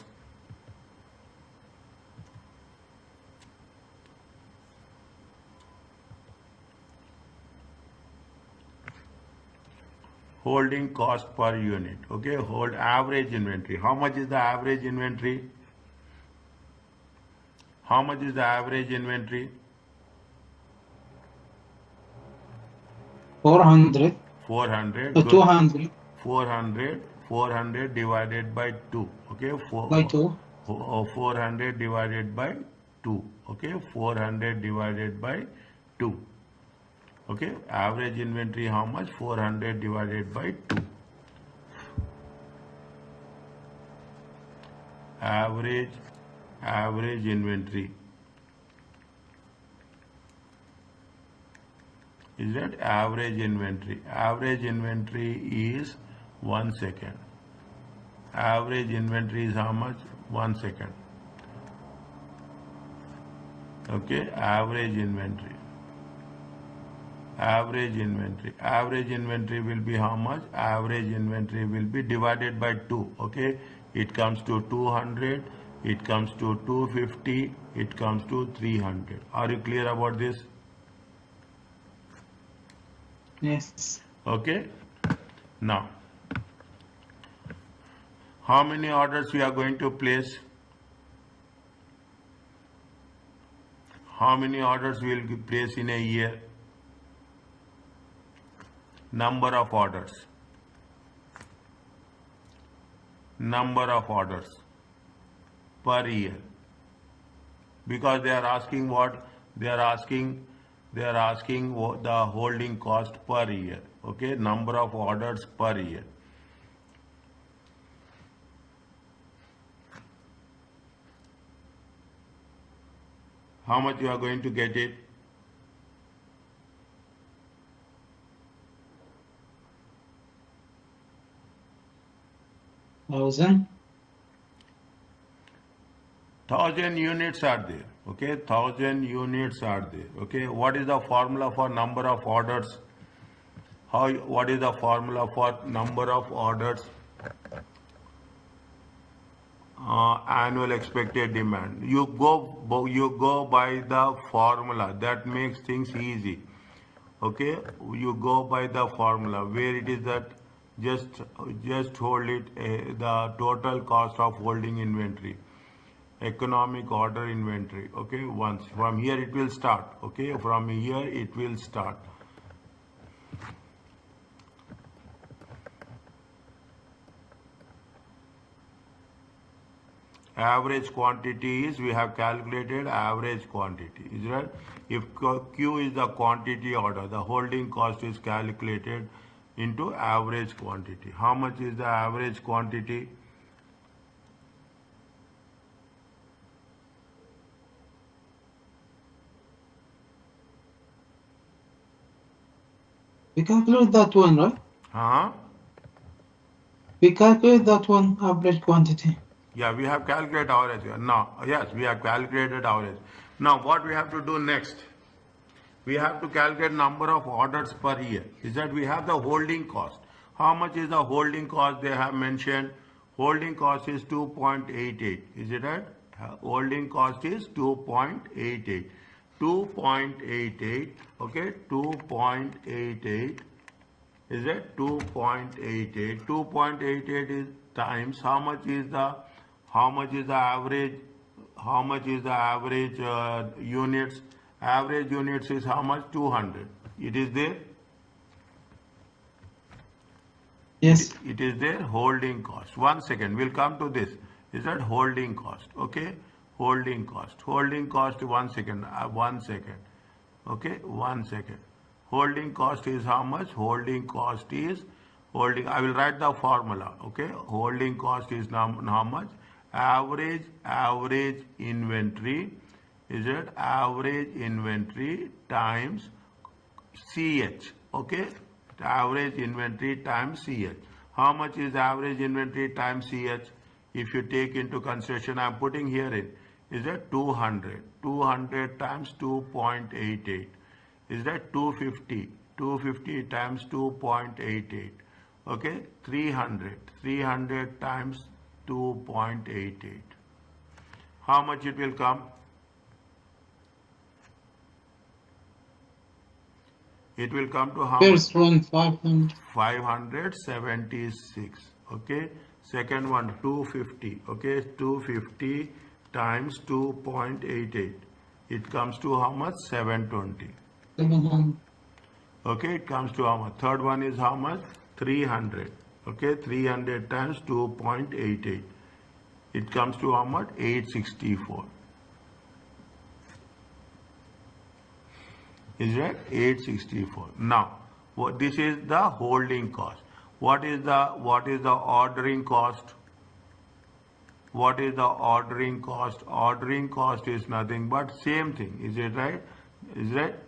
Speaker 1: Holding cost per unit. Okay, hold average inventory. How much is the average inventory? How much is the average inventory?
Speaker 2: 400.
Speaker 1: 400.
Speaker 2: 200.
Speaker 1: 400 divided by 2. Okay,
Speaker 2: by 2.
Speaker 1: 400 divided by 2. Okay, 400 divided by 2. Okay, average inventory how much? 400 divided by 2. Average inventory. Is that average inventory? Average inventory is 1 second. Average inventory is how much? 1 second. Okay, average inventory. Average inventory will be how much? Average inventory will be divided by 2. Okay, it comes to 200, it comes to 250, it comes to 300. Are you clear about this?
Speaker 2: Yes.
Speaker 1: Okay, now how many orders we are going to place? How many orders we will place in a year? Number of orders. Number of orders per year. Because they are asking what? They are asking the holding cost per year. Okay, number of orders per year. How much you are going to get it?
Speaker 2: 1,000.
Speaker 1: 1,000 units are there. Okay, 1,000 units are there. Okay, what is the formula for number of orders? What is the formula for number of orders? Annual expected demand. You go by the formula. That makes things easy. Okay, you go by the formula where it is that just hold it the total cost of holding inventory, economic order inventory. Okay, once from here it will start. Okay, from here it will start. Average quantity is, we have calculated average quantity, is right? If Q is the quantity order, the holding cost is calculated into average quantity. How much is the average quantity?
Speaker 2: We calculate that one, right?
Speaker 1: Huh?
Speaker 2: We calculate that one average quantity.
Speaker 1: Yeah, we have calculated average. Now, yes, we have calculated average. Now, what we have to do next? We have to calculate number of orders per year. Is that we have the holding cost. How much is the holding cost? They have mentioned holding cost is 2.88. Is it right? Holding cost is 2.88. 2.88. Okay, 2.88. Is it 2.88? 2.88 is times how much is the average, how much is the average units? Average units is how much? 200. It is there.
Speaker 2: Yes.
Speaker 1: It is their holding cost. 1 second, we'll come to this. Is that holding cost? Okay, holding cost. Holding cost. 1 second. 1 second. Okay, 1 second. Holding cost is how much? Holding cost is holding. I will write the formula. Okay, holding cost is how much? Average inventory. Is it average inventory times CH? Okay, average inventory times CH. How much is average inventory times CH? If you take into consideration, I am putting here in, is that 200? 200 times 2.88. Is that 250? 250 times 2.88. Okay, 300. 300 times 2.88. How much it will come? It will come to how much?
Speaker 2: First one 500.
Speaker 1: 576. Okay. Second one 250. Okay. 250 times 2.88. It comes to how much? 720.
Speaker 2: 700.
Speaker 1: Okay. It comes to how much? Third one is how much? 300. Okay. 300 times 2.88. It comes to how much? 864. Is that 864? Now, this is the holding cost. What is the ordering cost? What is the ordering cost? Ordering cost is nothing but same thing. Is it right? Is that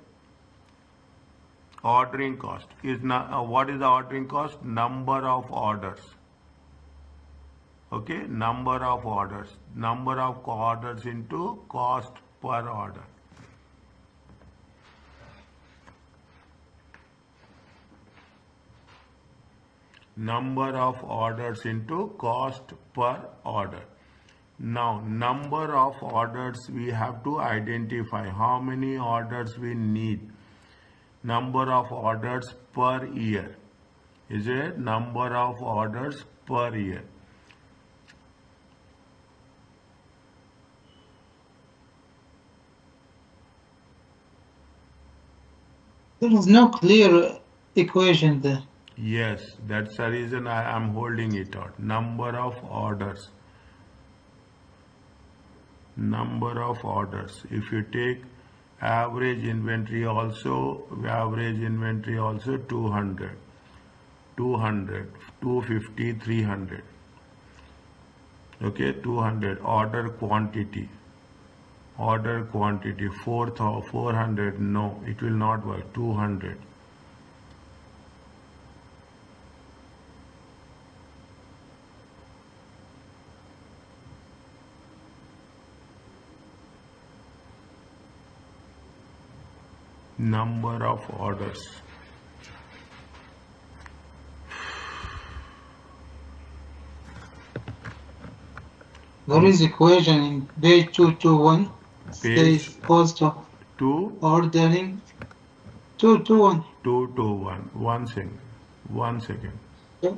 Speaker 1: ordering cost is not what is the ordering cost? Number of orders. Okay, number of orders. Number of orders into cost per order. Number of orders into cost per order. Now, number of orders we have to identify how many orders we need. Number of orders per year. Is it number of orders per year?
Speaker 2: There is no clear equation there.
Speaker 1: Yes, that's the reason I am holding it out. Number of orders. Number of orders. If you take average inventory also 200, 200, 250, 300. Okay, 200. Order quantity. 400. No, it will not work. 200. Number of orders.
Speaker 2: There is equation in page 221.
Speaker 1: Page
Speaker 2: Says cost of
Speaker 1: 2
Speaker 2: ordering 221.
Speaker 1: 221. 1 second.
Speaker 2: Okay.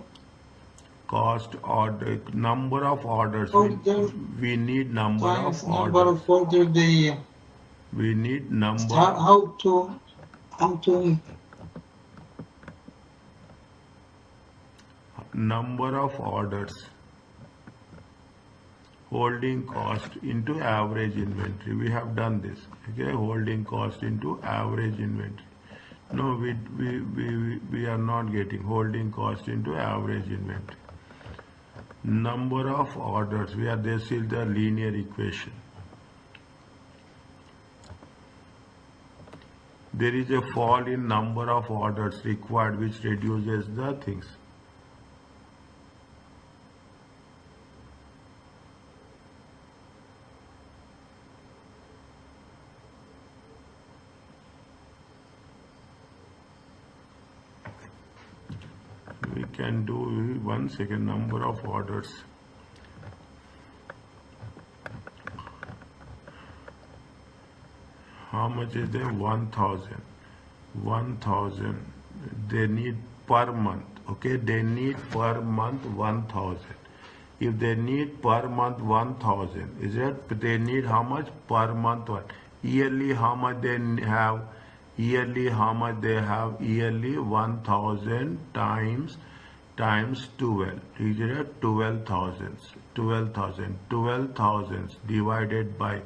Speaker 1: Cost order, number of orders.
Speaker 2: Order
Speaker 1: We need number
Speaker 2: times
Speaker 1: of
Speaker 2: number
Speaker 1: orders.
Speaker 2: of order the year.
Speaker 1: We need number.
Speaker 2: How to
Speaker 1: Number of orders. holding cost into average inventory. We have done this. Okay, holding cost into average inventory. No, we are not getting holding cost into average inventory. Number of orders. This is the linear equation. There is a fall in number of orders required, which reduces the things. We can do 1 second, number of orders. How much is there? 1000. 1000. They need per month. Okay, they need per month 1000. If they need per month 1000, is it? They need how much per month? What? Yearly, how much they have? Yearly, how much they have? Yearly 1000 times 12. Is it 12,000? 12,000. 12,000 divided by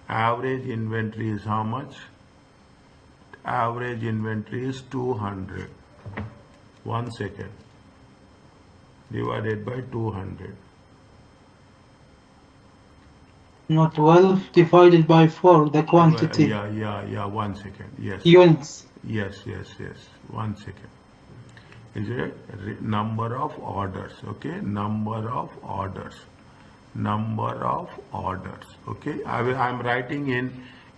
Speaker 1: average inventory is how much? Average inventory is 200. 1 second. Divided by 200.
Speaker 2: No, 12 divided by 4, the quantity.
Speaker 1: Yeah. 1 second. Yes.
Speaker 2: Units.
Speaker 1: Yes. 1 second. Is it number of orders? Okay, number of orders. Okay, I'm writing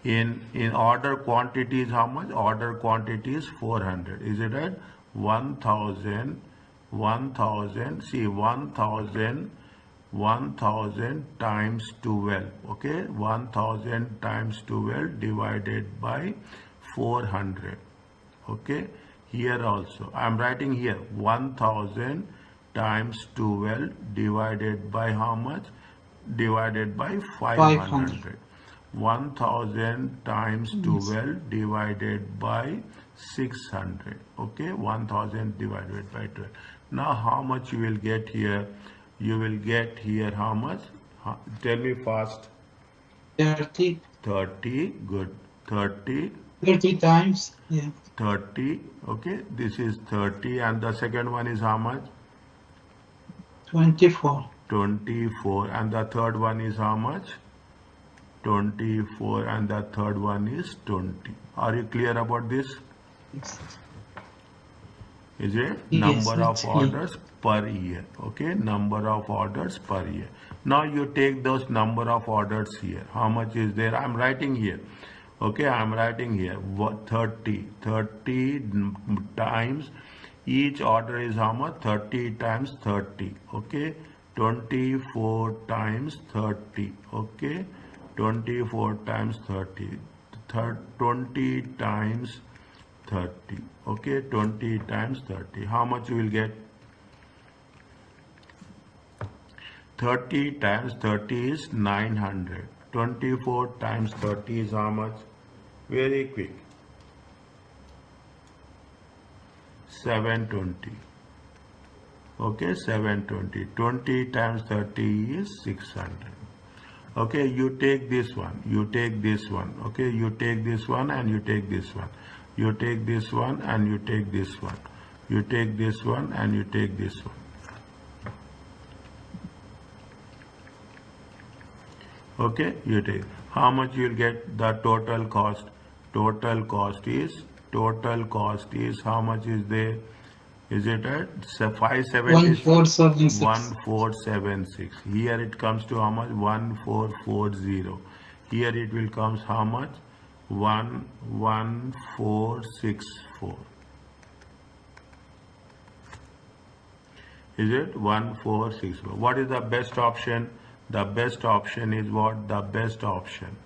Speaker 1: in order quantity is how much? Order quantity is 400. Is it right? 1000. See, 1000 times 12. Okay, 1000 times 12 divided by 400. Okay, here also I'm writing here 1000 times 12 divided by how much? Divided by 500. 1000 times 12 divided by 600. Okay, 1000 divided by 12. Now how much you will get here? You will get here how much? Tell me fast.
Speaker 2: 30.
Speaker 1: 30. Good. 30.
Speaker 2: 30 times. Yeah.
Speaker 1: 30. Okay, this is 30, and the second one is how much?
Speaker 2: 24.
Speaker 1: 24, and the third one is how much? 24, and the third one is 20. Are you clear about this?
Speaker 2: Yes.
Speaker 1: Is it?
Speaker 2: Yes,
Speaker 1: Number of
Speaker 2: clear.
Speaker 1: orders per year. Okay, number of orders per year. Now you take those number of orders here. How much is there? I'm writing here. Okay, I'm writing here 30. 30 times each order is how much? 30 times 30. Okay, 24 times 30. Okay, 24 times 30. 20 times 30. Okay, 20 times 30. How much you will get? 30 times 30 is 900. 24 times 30 is how much? Very quick. 720. Okay, 720. 20 times 30 is 600. Okay, you take this one, you take this one. Okay, you take this one and you take this one. You take this one and you take this one. You take this one and you take this one. Okay, you take. How much you will get? The total cost. Total cost is how much is there? Is it at 576?
Speaker 2: 1476.
Speaker 1: 1476. Here it comes to how much? 1440. Here it will comes how much? 11464. Is it? 1464. What is the best option? The best option is what? The best option.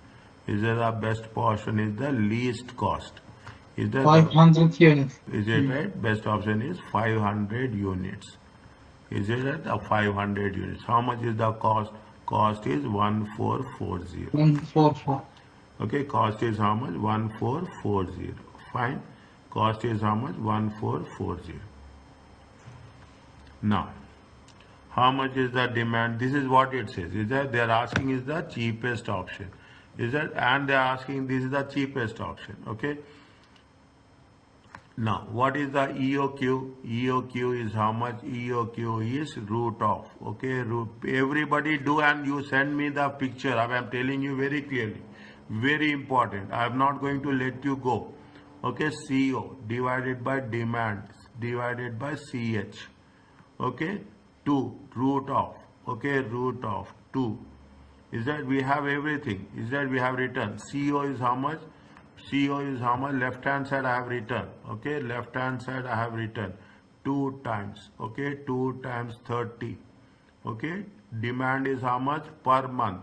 Speaker 1: Is it the best option is the least cost? Is that
Speaker 2: 500 units.
Speaker 1: Is it right? Best option is 500 units. Is it right? 500 units. How much is the cost? Cost is 1440.
Speaker 2: 144.
Speaker 1: Okay, cost is how much? 1440. Fine. Cost is how much? 1440. Now, How much is the demand? This is what it says. Is that they are asking is the cheapest option. Is that, and they are asking this is the cheapest option. Okay. Now, what is the EOQ? EOQ is how much? EOQ is root of. Okay, root. Everybody do, and you send me the picture. I am telling you very clearly. Very important. I am not going to let you go. Okay, CO divided by demand divided by CH. Okay, 2 root of. Okay, root of 2. Is that we have everything? Is that we have written? CO is how much? CO is how much? Left hand side I have written. Okay, left hand side I have written 2 times. Okay, 2 times 30. Okay, demand is how much? Per month.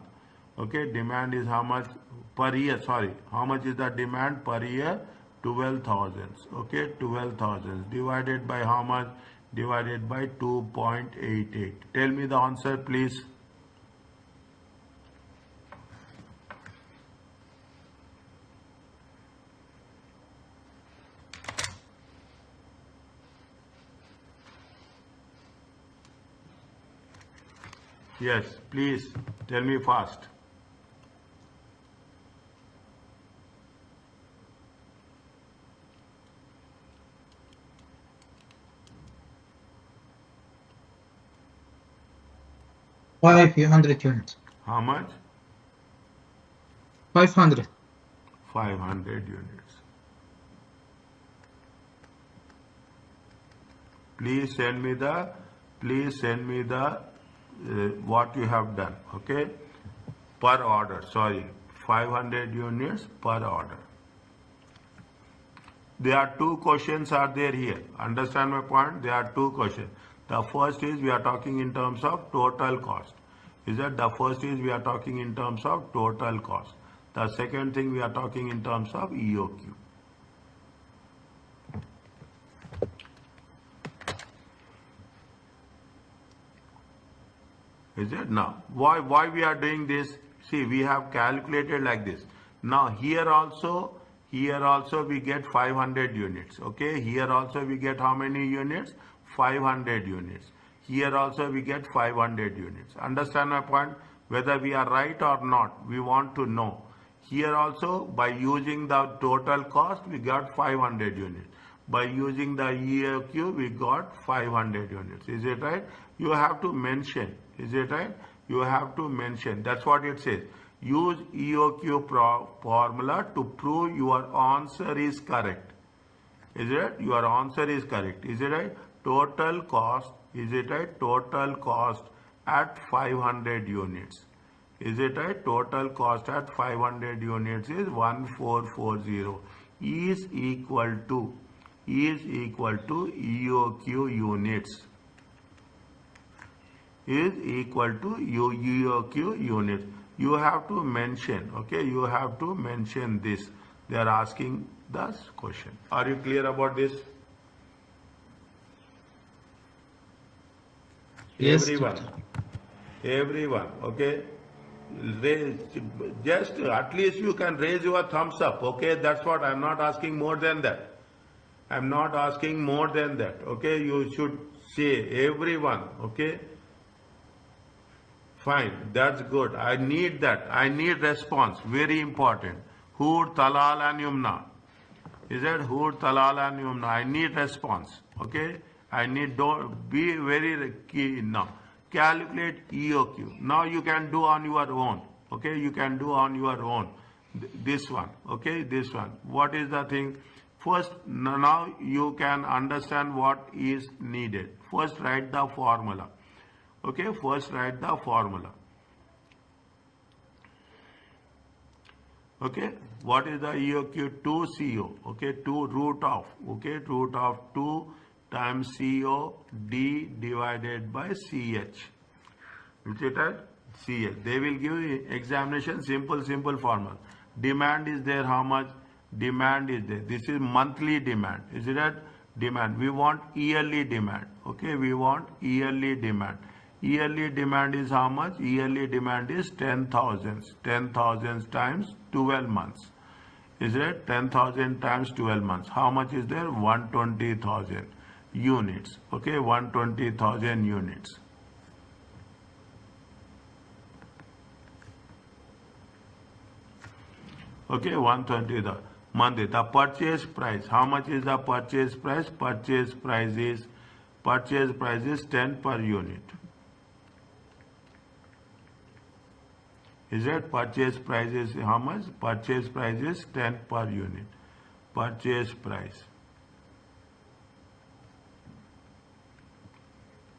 Speaker 1: Okay, demand is how much? Per year. Sorry, how much is the demand per year? 12,000. Okay, 12,000 divided by how much? Divided by 2.88. Tell me the answer, please. Yes, please tell me fast.
Speaker 2: Five hundred units.
Speaker 1: How much?
Speaker 2: 500.
Speaker 1: 500 units. Please send me the what you have done. Okay, per order. Sorry, 500 units per order. There are 2 questions are there here. Understand my point? There are 2 questions. The first is we are talking in terms of total cost. Is that the first is we are talking in terms of total cost. The second thing we are talking in terms of EOQ. Is it? Now, why we are doing this? See, we have calculated like this. Now, here also we get 500 units. Okay, here also we get how many units? 500 units. Here also we get 500 units. Understand my point? Whether we are right or not, we want to know. Here also, by using the total cost, we got 500 units. By using the EOQ, we got 500 units. Is it right? You have to mention. Is it right? You have to mention. That's what it says. Use EOQ formula to prove your answer is correct. Is it right? Your answer is correct. Is it right? Total cost. Is it right? Total cost at 500 units. Is it right? Total cost at 500 units is 1440. Is equal to EOQ units. Is equal to EOQ units. You have to mention. Okay, you have to mention this. They are asking this question. Are you clear about this?
Speaker 2: Yes,
Speaker 1: everyone, okay, raise, just at least you can raise your thumbs up. Okay, that's what I'm not asking more than that. I'm not asking more than that. Okay, you should say everyone. Okay, fine, that's good. I need that. I need response. Very important. Hud, Talal and Yumna. Is that Hud, Talal and Yumna? I need response. Okay, I need, don't be very key now. Calculate EOQ. Now you can do on your own. Okay, you can do on your own. This one. Okay, this one. What is the thing? First, now you can understand what is needed. First, write the formula. Okay, first write the formula. Okay, what is the EOQ? 2CO. Okay, 2 root of. Okay, root of 2 times CO D divided by CH. Which is at CH. They will give you examination simple formula. Demand is there, how much? Demand is there. This is monthly demand. Is it at demand? We want yearly demand. Okay, we want yearly demand. Yearly demand is how much? Yearly demand is 10,000. 10,000 times 12 months. Is it 10,000 times 12 months? How much is there? 120,000 units. Okay, 120,000 units. Okay, 120 the monthly. The purchase price, how much is the purchase price? Purchase price is 10 per unit. Is it purchase price is how much? Purchase price is 10 per unit. Purchase price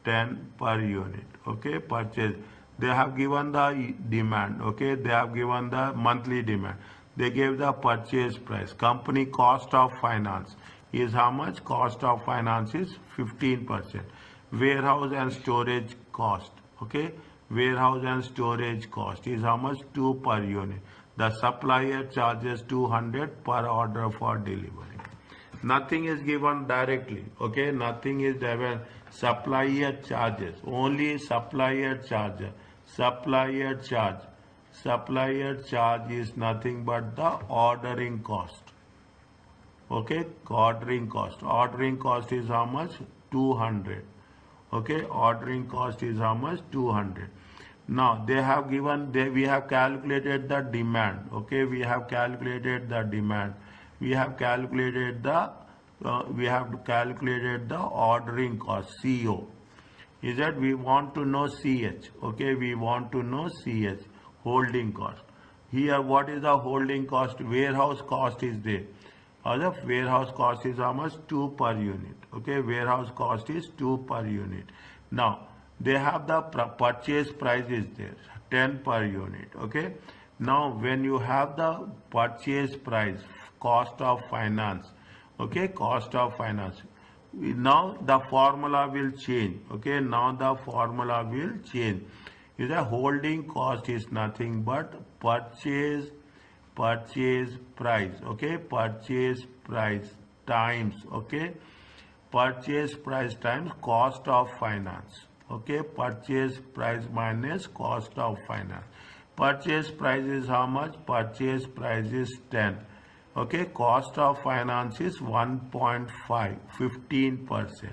Speaker 1: 10 per unit. Okay, purchase. They have given the demand. Okay, they have given the monthly demand. They gave the purchase price. Company cost of finance is how much? Cost of finance is 15%. Warehouse and storage cost. Okay, warehouse and storage cost is how much? 2 per unit. The supplier charges 200 per order for delivery. Nothing is given directly. Okay, nothing is given. Supplier charges, only supplier charge. Supplier charge. Supplier charge is nothing but the ordering cost. Okay, ordering cost. Ordering cost is how much? 200. Okay, ordering cost is how much? 200. Now they have given, we have calculated the demand. Okay, we have calculated the demand. We have calculated the ordering cost, CO. Is that we want to know CH. Okay, we want to know CH, holding cost. Here, what is the holding cost? Warehouse cost is there. The warehouse cost is how much? 2 per unit. Okay, warehouse cost is 2 per unit. Now, they have the purchase price is there, 10 per unit. Okay, now when you have the purchase price, cost of finance, okay, cost of finance, now the formula will change. Okay, now the formula will change. Is a holding cost is nothing but purchase price. Okay, purchase price times, okay, purchase price times cost of finance. Okay, purchase price minus cost of finance. Purchase price is how much? Purchase price is 10. Okay, cost of finance is 1.5, 15%.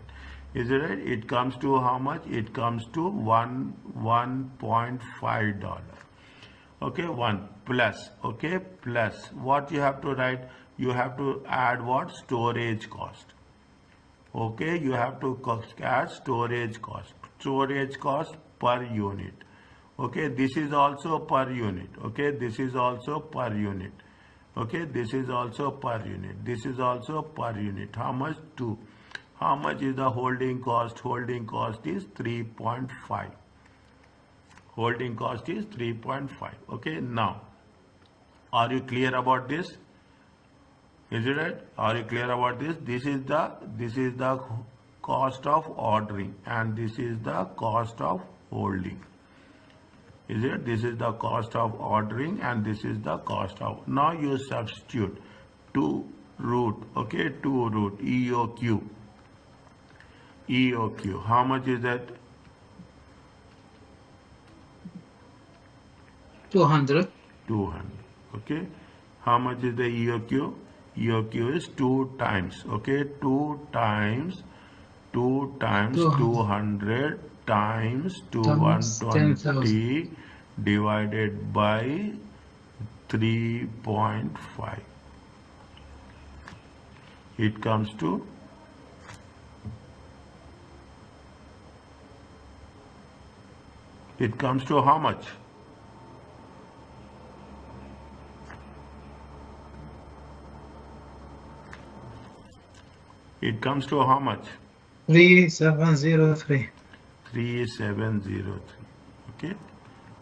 Speaker 1: Is it right? It comes to how much? It comes to $1.5. Okay, 1 plus. Okay, plus. What you have to write? You have to add what? Storage cost. Okay, you have to add storage cost. Storage cost per unit. Okay, this is also per unit. Okay, this is also per unit. Okay, this is also per unit. This is also per unit. How much? 2. How much is the holding cost? Holding cost is 3.5. Holding cost is 3.5. Okay, now, are you clear about this? Is it right? Are you clear about this? This is the cost of ordering, and this is the cost of holding. Is it? This is the cost of ordering, and this is the cost of. Now you substitute 2 root. Okay, 2 root EOQ. EOQ. How much is that?
Speaker 2: 200.
Speaker 1: 200. Okay. How much is the EOQ? EOQ is 2 times. Okay, 2 times 200 times 120 divided by 3.5. It comes to how much? It comes to how much?
Speaker 2: 3703.
Speaker 1: 3703. Okay.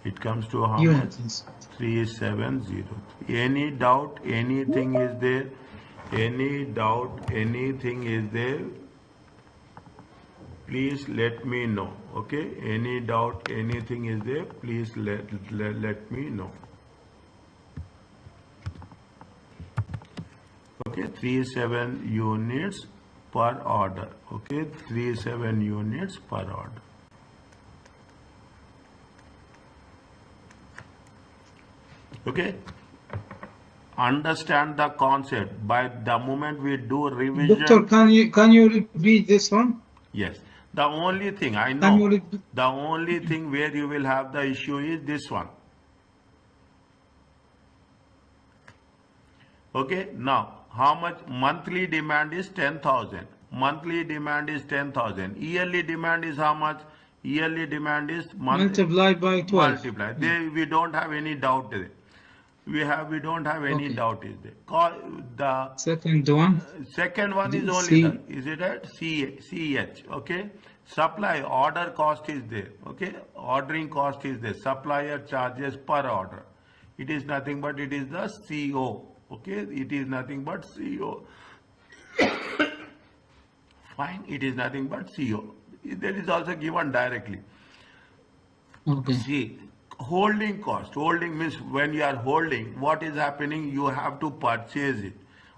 Speaker 1: It comes to how
Speaker 2: Units.
Speaker 1: much? 3703. Any doubt? Anything is there? Any doubt? Anything is there? Please let me know. Okay. Any doubt? Anything is there? Please let me know. Okay. 37 units per order. Okay, 37 units per order. Okay, understand the concept. By the moment we do revision.
Speaker 2: Doctor, can you repeat this one?
Speaker 1: Yes. The only thing I know, the only thing where you will have the issue is this one. Okay, now how much monthly demand is 10,000. Monthly demand is 10,000. Yearly demand is how much? Yearly demand is
Speaker 2: Multiply by 12.
Speaker 1: multiply.
Speaker 2: Yeah.
Speaker 1: We don't have any doubt there. We don't have any
Speaker 2: Okay.
Speaker 1: doubt is there. The
Speaker 2: Second one,
Speaker 1: second one is only the,
Speaker 2: C.
Speaker 1: is it at CH, okay? Supply, order cost is there, okay? Ordering cost is there. Supplier charges per order. It is nothing but it is the CO, okay? It is nothing but CO. Fine, it is nothing but CO. That is also given directly.
Speaker 2: Okay.
Speaker 1: See, holding cost. Holding means when you are holding, what is happening? You have to purchase it.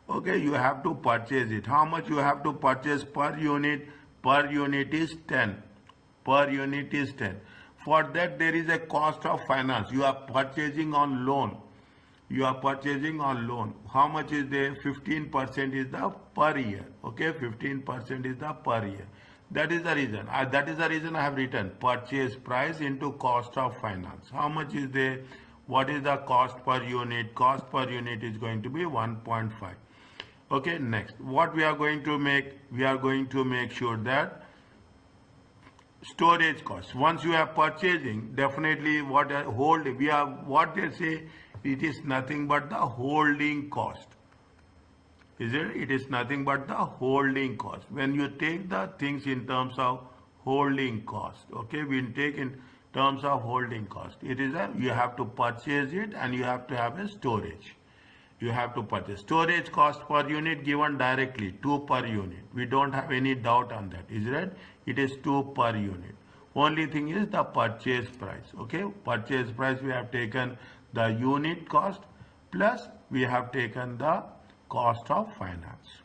Speaker 1: Okay, you have to purchase it. How much you have to purchase per unit? Per unit is 10. Per unit is 10. For that, there is a cost of finance. You are purchasing on loan. You are purchasing on loan. How much is there? 15% is the per year. Okay, 15% is the per year. That is the reason. That is the reason I have written purchase price into cost of finance. How much is there? What is the cost per unit? Cost per unit is going to be 1.5. Okay, next. What we are going to make? We are going to make sure that storage cost. Once you have purchasing, definitely we have what they say, it is nothing but the holding cost. Is it? It is nothing but the holding cost. When you take the things in terms of holding cost, okay, we take in terms of holding cost. It is you have to purchase it and you have to have a storage. You have to purchase. Storage cost per unit given directly, 2 per unit. We don't have any doubt on that. Is it? It is 2 per unit. Only thing is the purchase price. Okay, purchase price we have taken the unit cost plus we have taken the cost of finance.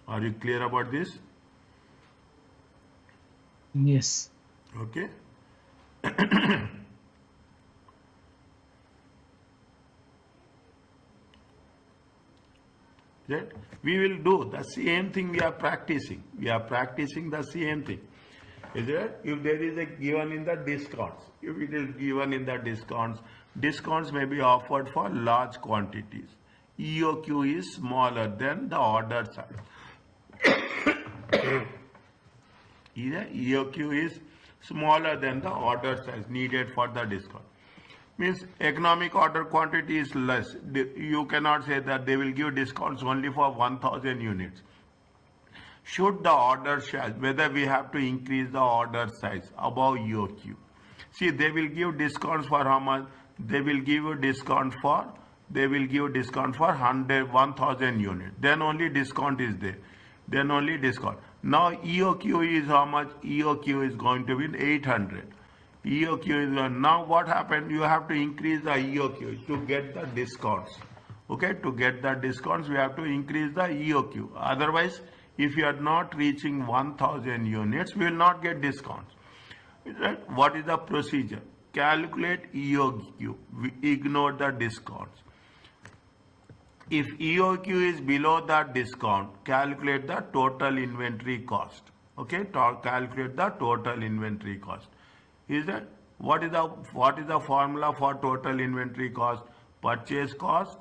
Speaker 1: Are you clear about this?
Speaker 2: Yes.
Speaker 1: Okay. That we will do the same thing we are practicing. We are practicing the same thing. Is it? If there is a given in the discounts, if it is given in the discounts, discounts may be offered for large quantities. EOQ is smaller than the order size. Either EOQ is smaller than the order size needed for the discount. Means economic order quantity is less. You cannot say that they will give discounts only for 1000 units. Should the order size, whether we have to increase the order size above EOQ. See, they will give discounts for how much? They will give you discount for, 1000 units. Then only discount is there. Then only discount. Now EOQ is how much? EOQ is going to be 800. EOQ is now what happened? You have to increase the EOQ to get the discounts. Okay, to get the discounts, we have to increase the EOQ. Otherwise, if you are not reaching 1000 units, we will not get discounts. Right? What is the procedure? Calculate EOQ. We ignore the discounts. If EOQ is below that discount, calculate the total inventory cost. Okay, calculate the total inventory cost. Is that what is the formula for total inventory cost? Purchase cost,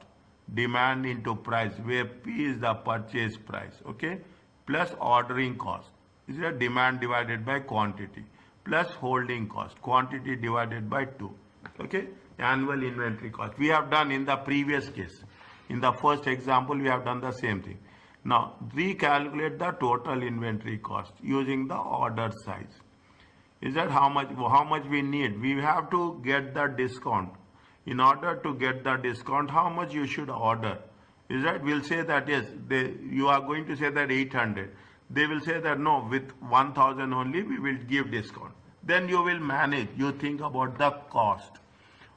Speaker 1: demand into price, where P is the purchase price. Okay, plus ordering cost. Is it demand divided by quantity plus holding cost, quantity divided by 2. Okay, annual inventory cost. We have done in the previous case. In the first example, we have done the same thing. Now, recalculate the total inventory cost using the order size. Is that how much we need? We have to get the discount. In order to get the discount, how much you should order? Is that we'll say that yes, you are going to say that 800. They will say that no, with 1000 only we will give discount. Then you will manage. You think about the cost.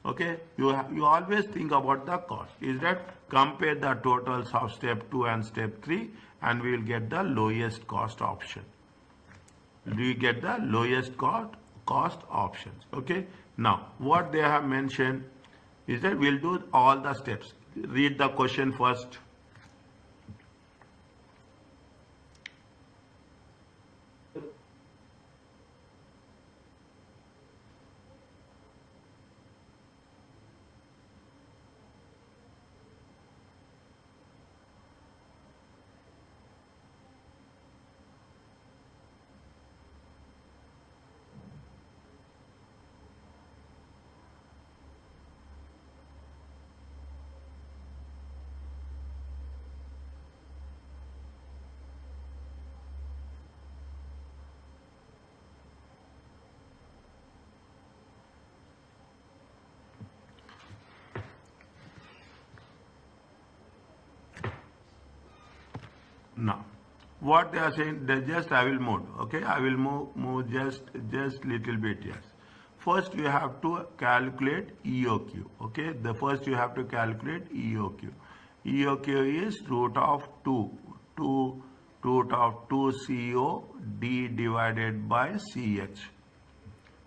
Speaker 1: Okay, you always think about the cost. Is that compare the totals of step 2 and step 3 and we will get the lowest cost option. We get the lowest cost options. Okay, now what they have mentioned is that we'll do all the steps. Read the question first. what they are saying, they just I will move, okay, I will move just little bit. Yes, first you have to calculate EOQ. Okay, the first you have to calculate EOQ. EOQ is root of 2 root of 2 CO D divided by CH.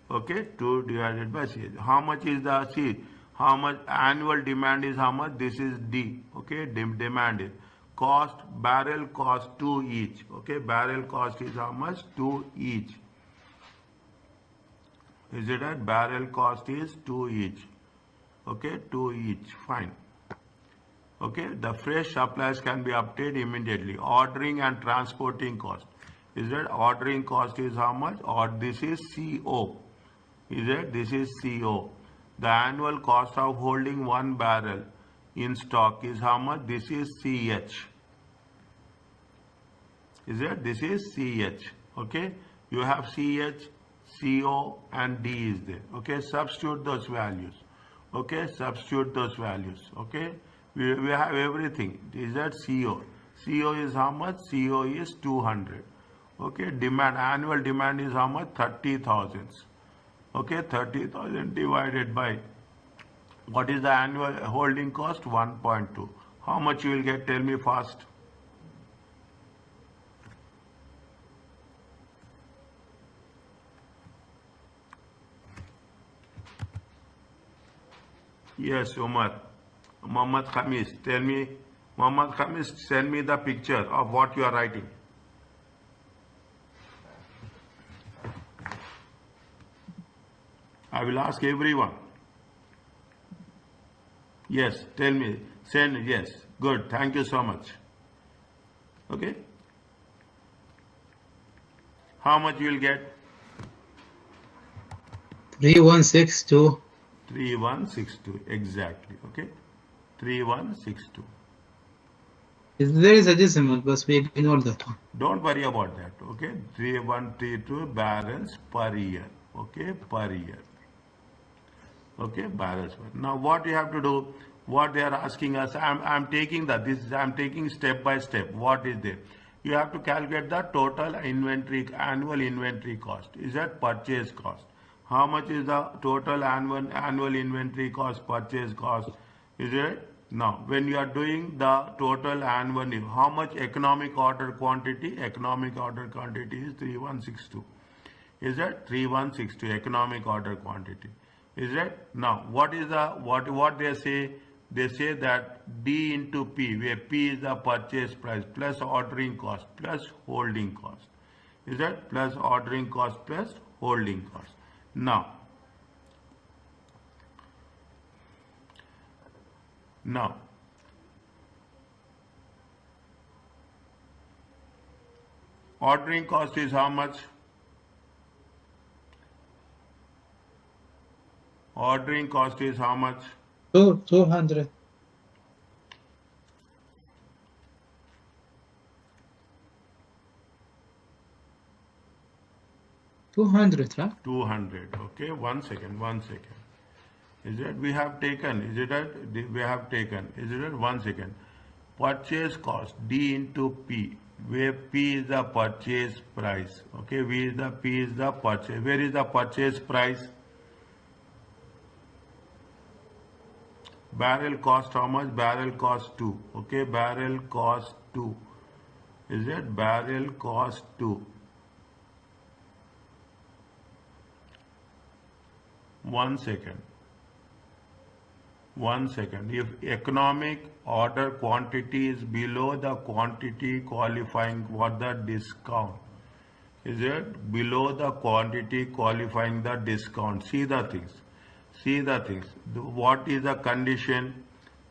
Speaker 1: Okay, 2 divided by CH. How much is the C? How much annual demand is how much? This is D. Okay, demand is cost, barrel cost 2 each. Okay, barrel cost is how much? 2 each. Is it right? Barrel cost is 2 each. Okay, 2 each. Fine. Okay, the fresh supplies can be obtained immediately. Ordering and transporting cost. Is that ordering cost is how much? Or this is CO. Is it? This is CO. The annual cost of holding one barrel in stock is how much? This is CH. Is it? This is CH. Okay. You have CH, CO and D is there. Okay. Substitute those values. Okay. Substitute those values. Okay. We have everything. Is that CO? CO is how much? CO is 200. Okay. Demand, annual demand is how much? 30,000. Okay. 30,000 divided by, what is the annual holding cost? 1.2. How much you will get? Tell me fast. Yes, Umar. Muhammad Khamis, tell me, Muhammad Khamis, send me the picture of what you are writing. I will ask everyone. Yes, tell me, send, yes, good, thank you so much. Okay? How much you will get?
Speaker 2: 3162.
Speaker 1: 3162, exactly, okay? 3162.
Speaker 2: There is a decimal, but we ignore that one.
Speaker 1: Don't worry about that, okay? 3132 barrels per year, okay? Per year. Okay, barrels. Now what you have to do, what they are asking us, I'm taking I'm taking step by step. What is there? You have to calculate the total inventory, annual inventory cost. Is that purchase cost? How much is the total annual inventory cost, purchase cost? Is it? Now, when you are doing the total annual, how much economic order quantity? Economic order quantity is 3162. Is that 3162 economic order quantity? Is that? Now, what is the what they say? They say that D into P, where P is the purchase price plus ordering cost plus holding cost. Is that? Plus ordering cost plus holding cost. Now, ordering cost is how much? Ordering cost is how much?
Speaker 2: 200. 200, huh?
Speaker 1: 200. Okay, one second. Is it we have taken? Is it that we have taken? Is it that? 1 second. Purchase cost D into P, where P is the purchase price. Okay, P is the purchase. Where is the purchase price? Barrel cost how much? Barrel cost 2. Okay, barrel cost 2. Is it? Barrel cost 2. 1 second. If economic order quantity is below the quantity qualifying for the discount, is it? Below the quantity qualifying the discount. See the things. What is the condition?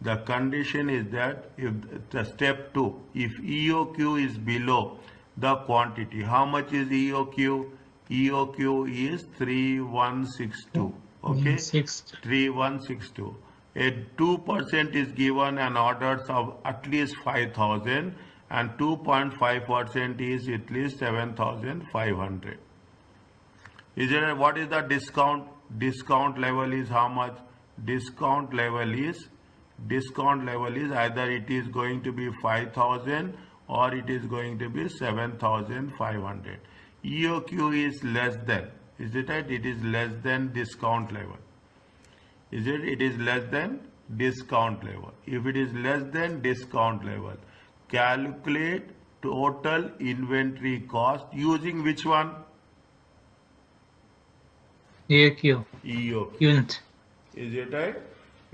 Speaker 1: The condition is that if the step 2, if EOQ is below the quantity, how much is EOQ? EOQ is 3162. Okay, 3162. A 2% is given an orders of at least 5,000 and 2.5% is at least 7,500. Is there what is the discount? Discount level is how much? Discount level is either it is going to be 5,000 or it is going to be 7,500. EOQ is less than, is it right? It is less than discount level. Is it? It is less than discount level. If it is less than discount level, calculate total inventory cost using which one?
Speaker 2: EOQ.
Speaker 1: EOQ.
Speaker 2: Unit.
Speaker 1: Is it right?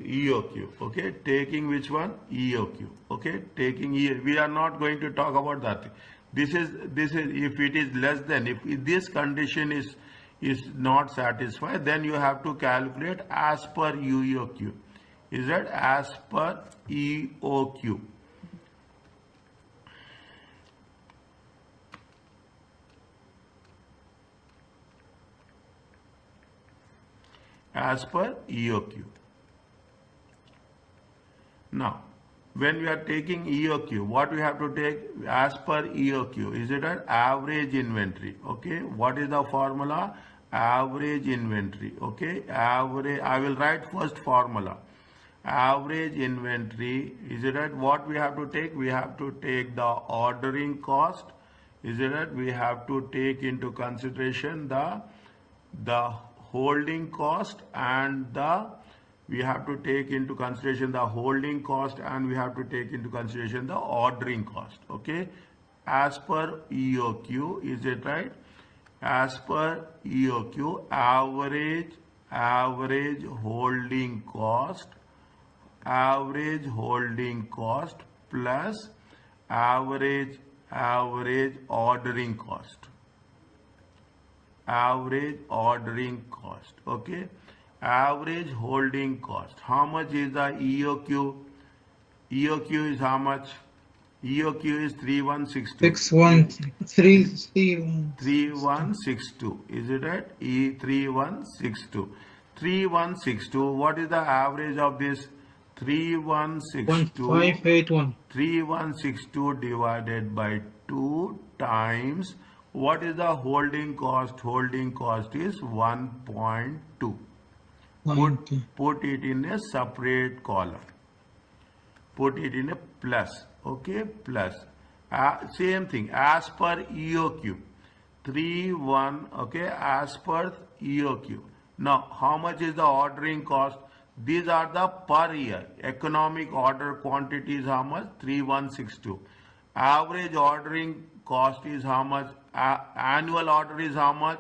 Speaker 1: EOQ. Okay. Taking which one? EOQ. Okay. Taking we are not going to talk about that. This is if it is less than, if this condition is not satisfied, then you have to calculate as per EOQ. Is that as per EOQ? As per EOQ. Now, when we are taking EOQ, what we have to take as per EOQ? Is it an average inventory? Okay. What is the formula? Average inventory. Okay. Average. I will write first formula. Average inventory. Is it right? What we have to take? We have to take the ordering cost. Is it right? We have to take into consideration the holding cost and we have to take into consideration the holding cost and we have to take into consideration the ordering cost. Okay. As per EOQ, is it right? As per EOQ, average holding cost plus average ordering cost. Average ordering cost. Okay. Average holding cost. How much is the EOQ? EOQ is how much? EOQ is 3162. 3162. Is it right? E 3162. 3162. What is the average of this? 3162.
Speaker 2: 1581.
Speaker 1: 3162 divided by 2 times. What is the holding cost? Holding cost is 1.2. Put it in a separate column. Put it in a plus. Okay, plus. Same thing as per EOQ. 31. Okay, as per EOQ. Now, how much is the ordering cost? These are the per year. Economic order quantity is how much? 3162. Average ordering cost is how much? Annual order is how much?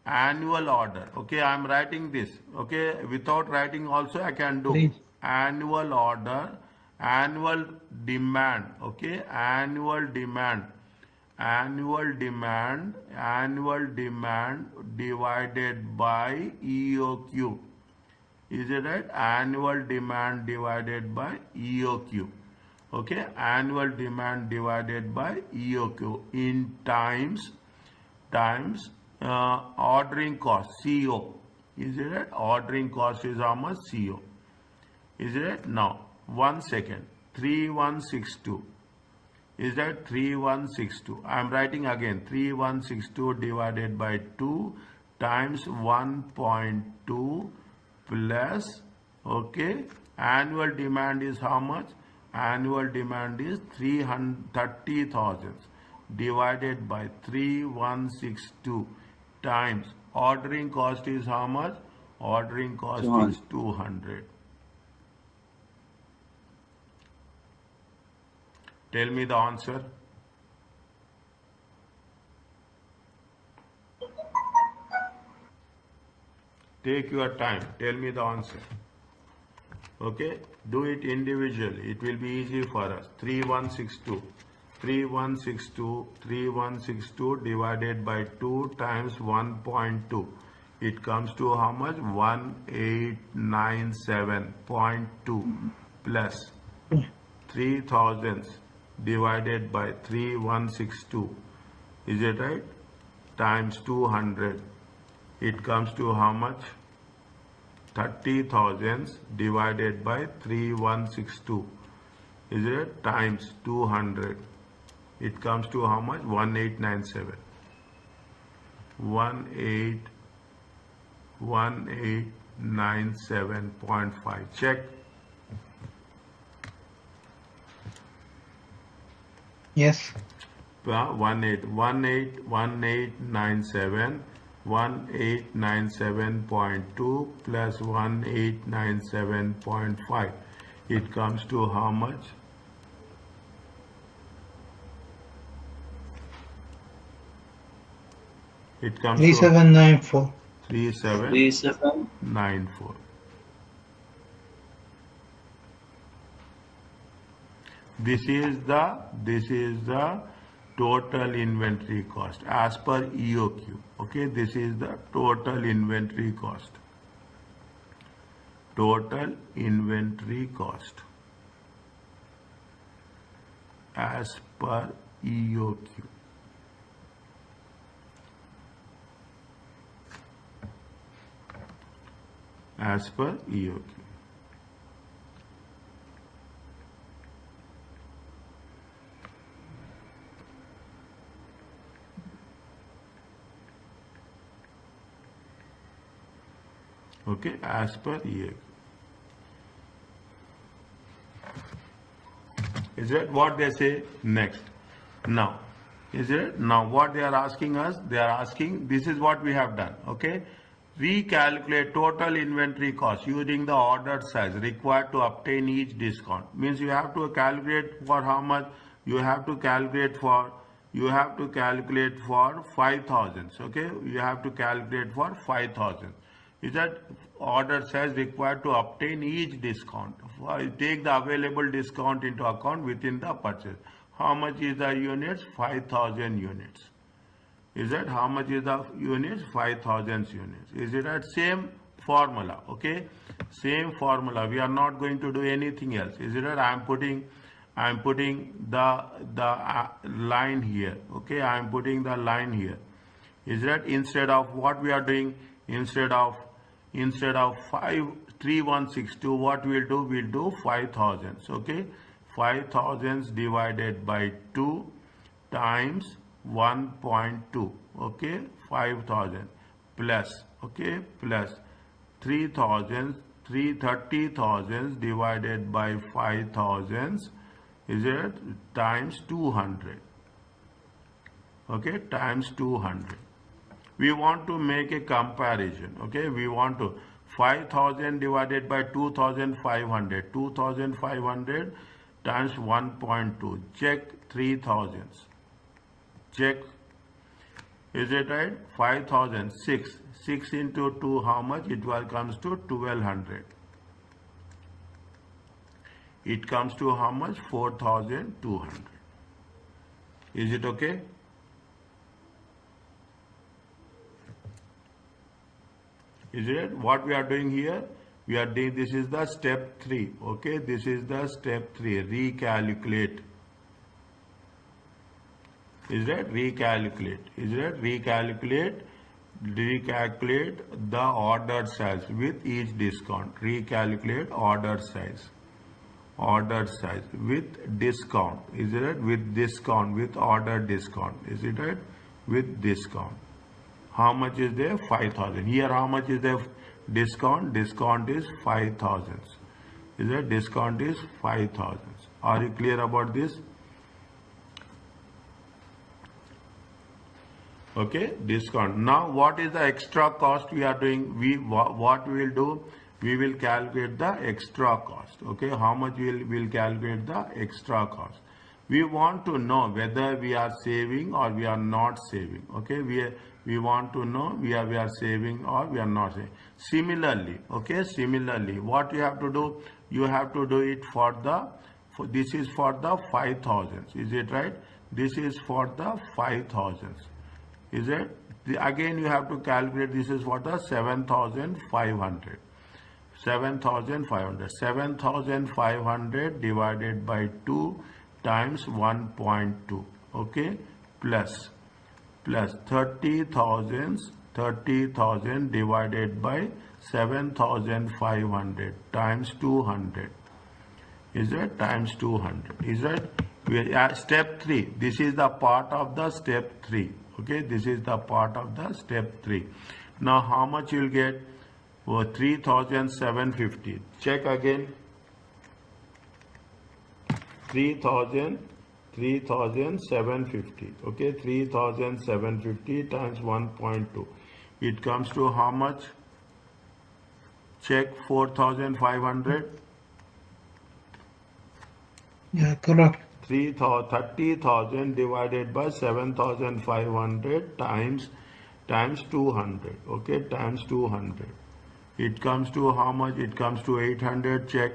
Speaker 1: Annual order. Okay, I am writing this. Okay, without writing also I can do. Annual order, annual demand. Okay, annual demand divided by EOQ. Is it right? Annual demand divided by EOQ. Okay, annual demand divided by EOQ in times ordering cost, CO. Is it right? Ordering cost is how much? CO. Is it right? Now, 1 second. 3162. Is that 3162? I am writing again. 3162 divided by 2 times 1.2 plus, okay, annual demand is how much? Annual demand is 330,000 divided by 3162 times ordering cost is how much? Ordering cost is 200. Tell me the answer. Take your time. Tell me the answer. Okay. Do it individually. It will be easy for us. 3162. 3162 divided by 2 times 1.2. It comes to how much? 1897.2 plus 3000 divided by 3162. Is it right? Times 200. It comes to how much? 30,000 divided by 3162. Is it? Times 200. It comes to how much? 1897. 1897.5. Check.
Speaker 2: Yes.
Speaker 1: 1897.2 plus 1897.5. It comes to how much? It comes to
Speaker 2: 3794.
Speaker 1: 3794. This is the total inventory cost as per EOQ. Okay, this is the total inventory cost. Total inventory cost as per EOQ. As per EOQ. Okay, as per EOQ. Is that what they say next? Now, is it? Now what they are asking us, they are asking, this is what we have done, okay? We calculate total inventory cost using the ordered size required to obtain each discount. Means you have to calculate for how much, you have to calculate for 5,000, okay? You have to calculate for 5,000. Is that order size required to obtain each discount? Take the available discount into account within the purchase. How much is the units? 5,000 units. Is that how much is the units? 5,000 units. Is it that same formula? Okay, same formula. We are not going to do anything else. Is it that I am putting the line here. Okay, I am putting the line here. Is that instead of what we are doing, instead of 53162, what we'll do? We'll do 5,000. Okay, 5,000 divided by 2 times 1.2. Okay, 5,000 plus, okay, plus 30,000 divided by 5,000. Is it times 200? Okay, times 200. We want to make a comparison. Okay, we want to 5,000 divided by 2,500. 2,500 times 1.2. Check 3,000. Check. Is it right? 5,000. 6 into 2, how much? It will comes to 1,200. It comes to how much? 4,200. Is it okay? Is it? What we are doing here? We are doing, this is the step 3. Okay, this is the step 3. Recalculate. Is that recalculate? Is that recalculate? Recalculate the order size with each discount. Recalculate order size. Order size with discount. Is it right? With discount, with order discount. Is it right? With discount. How much is there? 5,000. Here how much is the discount? Discount is 5,000. Is that discount is 5,000. Are you clear about this? Okay, discount. Now what is the extra cost we are doing? What we will do? We will calculate the extra cost. Okay, how much we will calculate the extra cost. We want to know whether we are saving or we are not saving. Okay, we want to know we are saving or we are not saving. Similarly, okay, similarly, what you have to do? You have to do it for this is for the 5,000. Is it right? This is for the 5,000. Is it? Again you have to calculate, this is for the 7,500. 7,500. 7,500 divided by 2 times 1.2. Okay, plus 30,000 divided by 7,500 times 200. Is that times 200? Is that step 3? This is the part of the step 3. Okay, this is the part of the step 3. Now how much you will get? 3,750. Check again. 3,750. 3,750. Okay, 3,750 times 1.2. It comes to how much? Check 4,500.
Speaker 2: Yeah, correct.
Speaker 1: 30,000 divided by 7,500 times 200. Okay, times 200. It comes to how much? It comes to 800. Check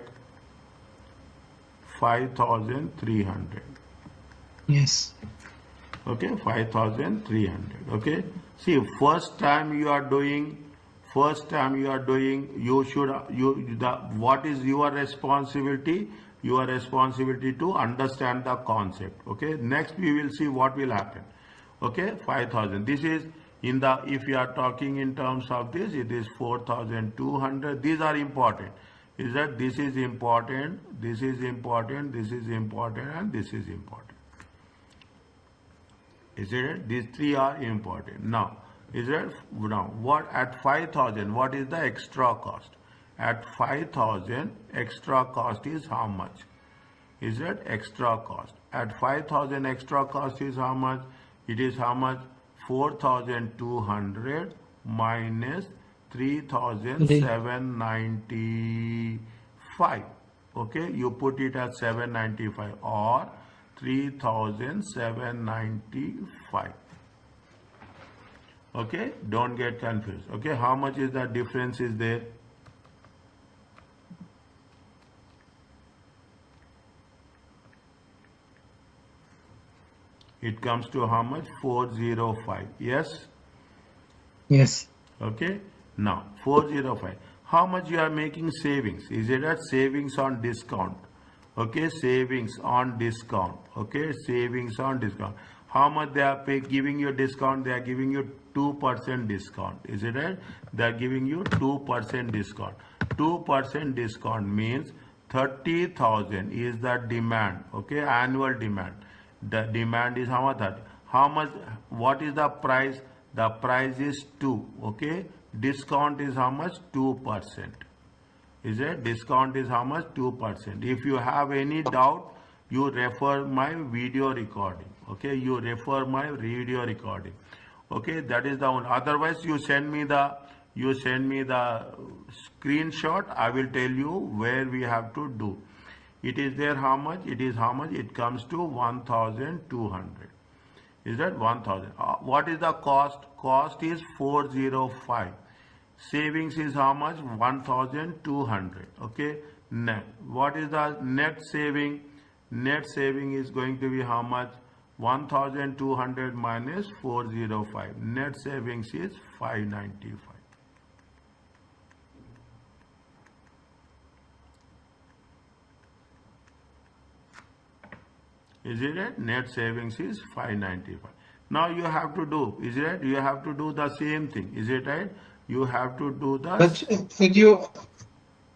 Speaker 1: 5,300.
Speaker 2: Yes.
Speaker 1: Okay, 5,300. Okay, see, first time you are doing, you should, what is your responsibility? Your responsibility to understand the concept. Okay, next we will see what will happen. Okay, 5,000. This is in the, if you are talking in terms of this, it is 4,200. These are important. Is that this is important, this is important, this is important, and this is important. Is it? These three are important. Now, is it? Now, what at 5,000? What is the extra cost? At 5,000, extra cost is how much? Is it extra cost? At 5,000, extra cost is how much? It is how much? 4,200 minus 3,795. Okay, you put it at 795 or 3,795. Okay, don't get confused. Okay, how much is the difference is there? It comes to how much? 405. Yes?
Speaker 2: Yes.
Speaker 1: Okay, now 405. How much you are making savings? Is it at savings on discount? Okay, savings on discount. Okay, savings on discount. How much they are giving you discount? They are giving you 2% discount. Is it right? They are giving you 2% discount. 2% discount means 30,000 is the demand. Okay, annual demand. The demand is how much? How much? What is the price? The price is 2. Okay, discount is how much? 2%. Is it? Discount is how much? 2%. If you have any doubt, you refer my video recording. Okay, you refer my video recording. Okay, that is the one. Otherwise, you send me the screenshot. I will tell you where we have to do. It is there how much? It is how much? It comes to 1,200. Is that 1,000? What is the cost? Cost is 405. Savings is how much? 1,200. Okay, net. What is the net saving? Net saving is going to be how much? 1,200 minus 405. Net savings is 595. Is it right? Net savings is 595. Now you have to do, is it right? You have to do the same thing. Is it right? You have to do the...
Speaker 2: But could you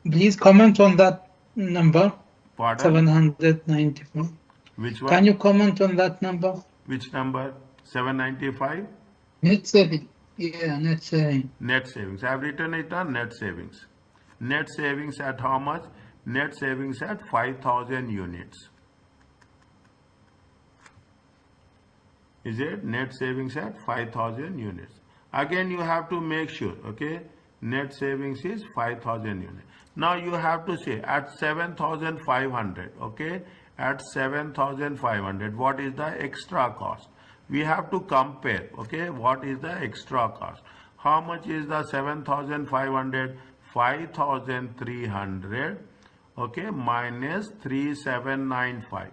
Speaker 2: please comment on that number?
Speaker 1: Pardon?
Speaker 2: 795.
Speaker 1: Which one?
Speaker 2: Can you comment on that number?
Speaker 1: Which number? 795?
Speaker 2: Net saving. Yeah, net saving.
Speaker 1: Net savings. I have written it on net savings. Net savings at how much? Net savings at 5,000 units. Is it? Net savings at 5,000 units. Again, you have to make sure, okay? Net savings is 5,000 units. Now you have to say at 7,500, okay? At 7,500, what is the extra cost? We have to compare, okay? What is the extra cost? How much is the 7,500? 5,300, okay? Minus 3,795.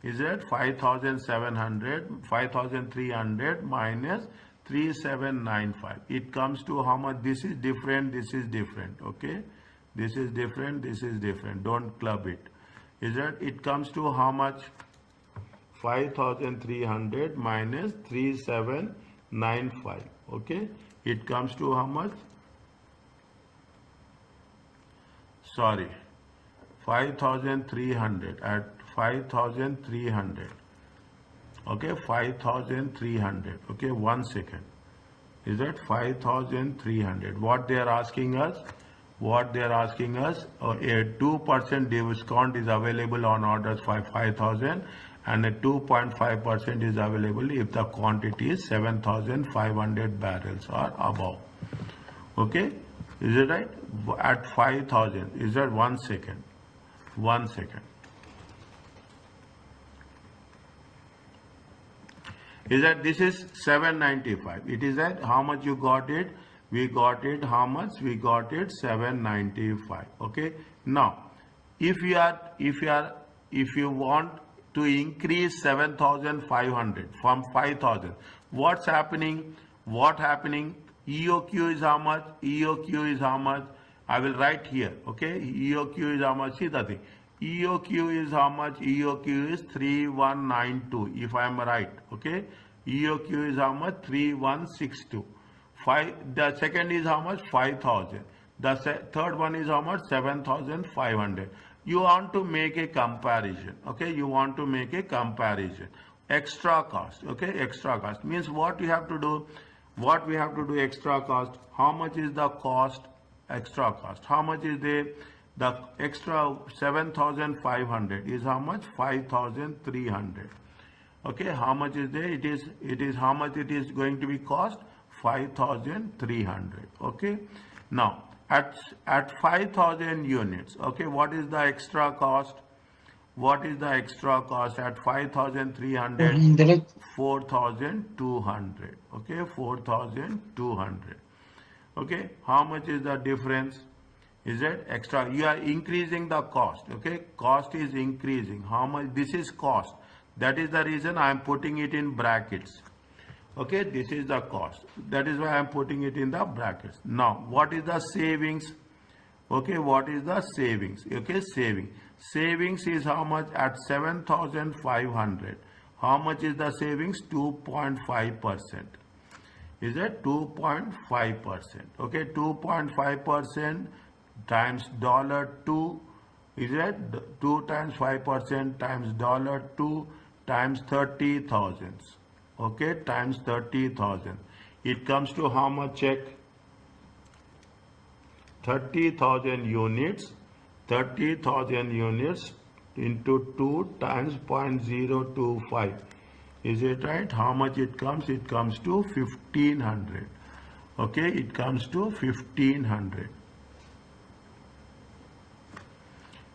Speaker 1: Is it 5,700, 5,300 minus 3,795. It comes to how much? This is different, this is different, okay? This is different, this is different. Don't club it. Is it? It comes to how much? 5,300 minus 3,795, okay? It comes to how much? Sorry, 5,300 at 5,300. Okay, 5,300. Okay, 1 second. Is that 5,300? What they are asking us? What they are asking us? A 2% discount is available on orders for 5,000, and a 2.5% is available if the quantity is 7,500 barrels or above. Okay, is it right? At 5,000, is that 1 second? 1 second. Is that this is 795? It is that how much you got it? We got it how much? We got it 795. Okay. Now, if you want to increase 7,500 from 5,000, what's happening? What happening? EOQ is how much? EOQ is how much? I will write here. Okay. EOQ is how much? See the thing. EOQ is how much? EOQ is 3192 if I am right. Okay. EOQ is how much? 3162. The second is how much? 5,000. The third one is how much? 7,500. You want to make a comparison. Okay. You want to make a comparison. Extra cost. Okay. Extra cost means what you have to do. What we have to do extra cost. How much is the cost? Extra cost. How much is the extra 7,500 is how much? 5,300. Okay, how much is there? It is how much it is going to be cost? 5,300. Okay, now at 5,000 units. Okay, what is the extra cost? What is the extra cost at 5,300? 4,200. Okay, 4,200. Okay, how much is the difference? Is it extra? You are increasing the cost. Okay, cost is increasing. How much? This is cost. That is the reason I am putting it in brackets. Okay, this is the cost. That is why I am putting it in the brackets. Now, what is the savings? Okay, what is the savings? Okay, saving. Savings is how much at 7,500. How much is the savings? 2.5%. Is it 2.5%? Okay, 2.5% times $2. Is it 2 times 5% times $2 times 30,000? Okay, times 30,000. It comes to how much? Check. 30,000 units. 30,000 units into 2 times 0.025. Is it right? How much it comes? It comes to 1,500. Okay, it comes to 1,500.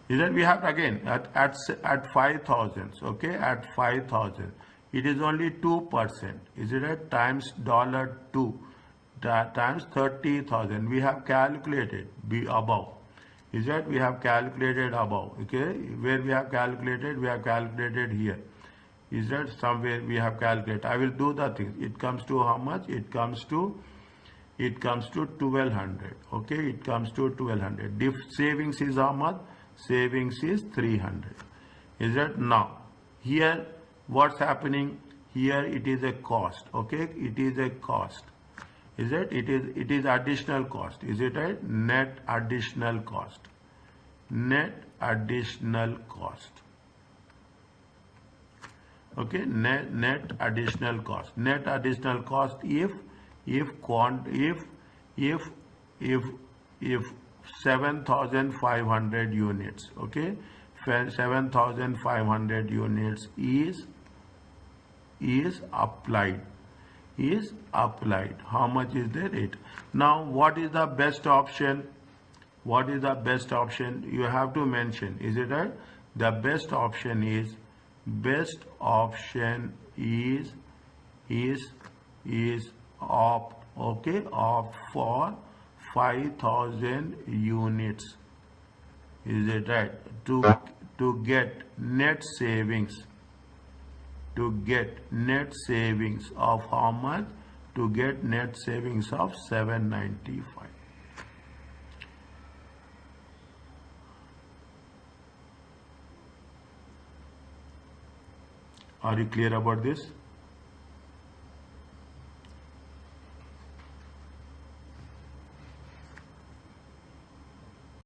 Speaker 1: Is that we have again at 5,000. Okay, at 5,000, it is only 2%. Is it right? Times $2 times 30,000. We have calculated above. Is that we have calculated above? Okay, where we have calculated? We have calculated here. Is that somewhere we have calculated? I will do the thing. It comes to how much? It comes to 1,200. Okay, it comes to 1,200. If savings is how much? Savings is 300. Is that now? Here, what's happening? Here it is a cost. Okay, it is a cost. Is it? It is additional cost. Is it right? Net additional cost. Net additional cost. Okay, net additional cost. Net additional cost if 7,500 units. Okay, 7,500 units is applied. How much is the rate? Now, what is the best option? What is the best option? You have to mention. Is it right? The best option is opt. Okay, opt for 5,000 units. Is it right? To get net savings. To get net savings of how much? To get net savings of 795. Are you clear about this?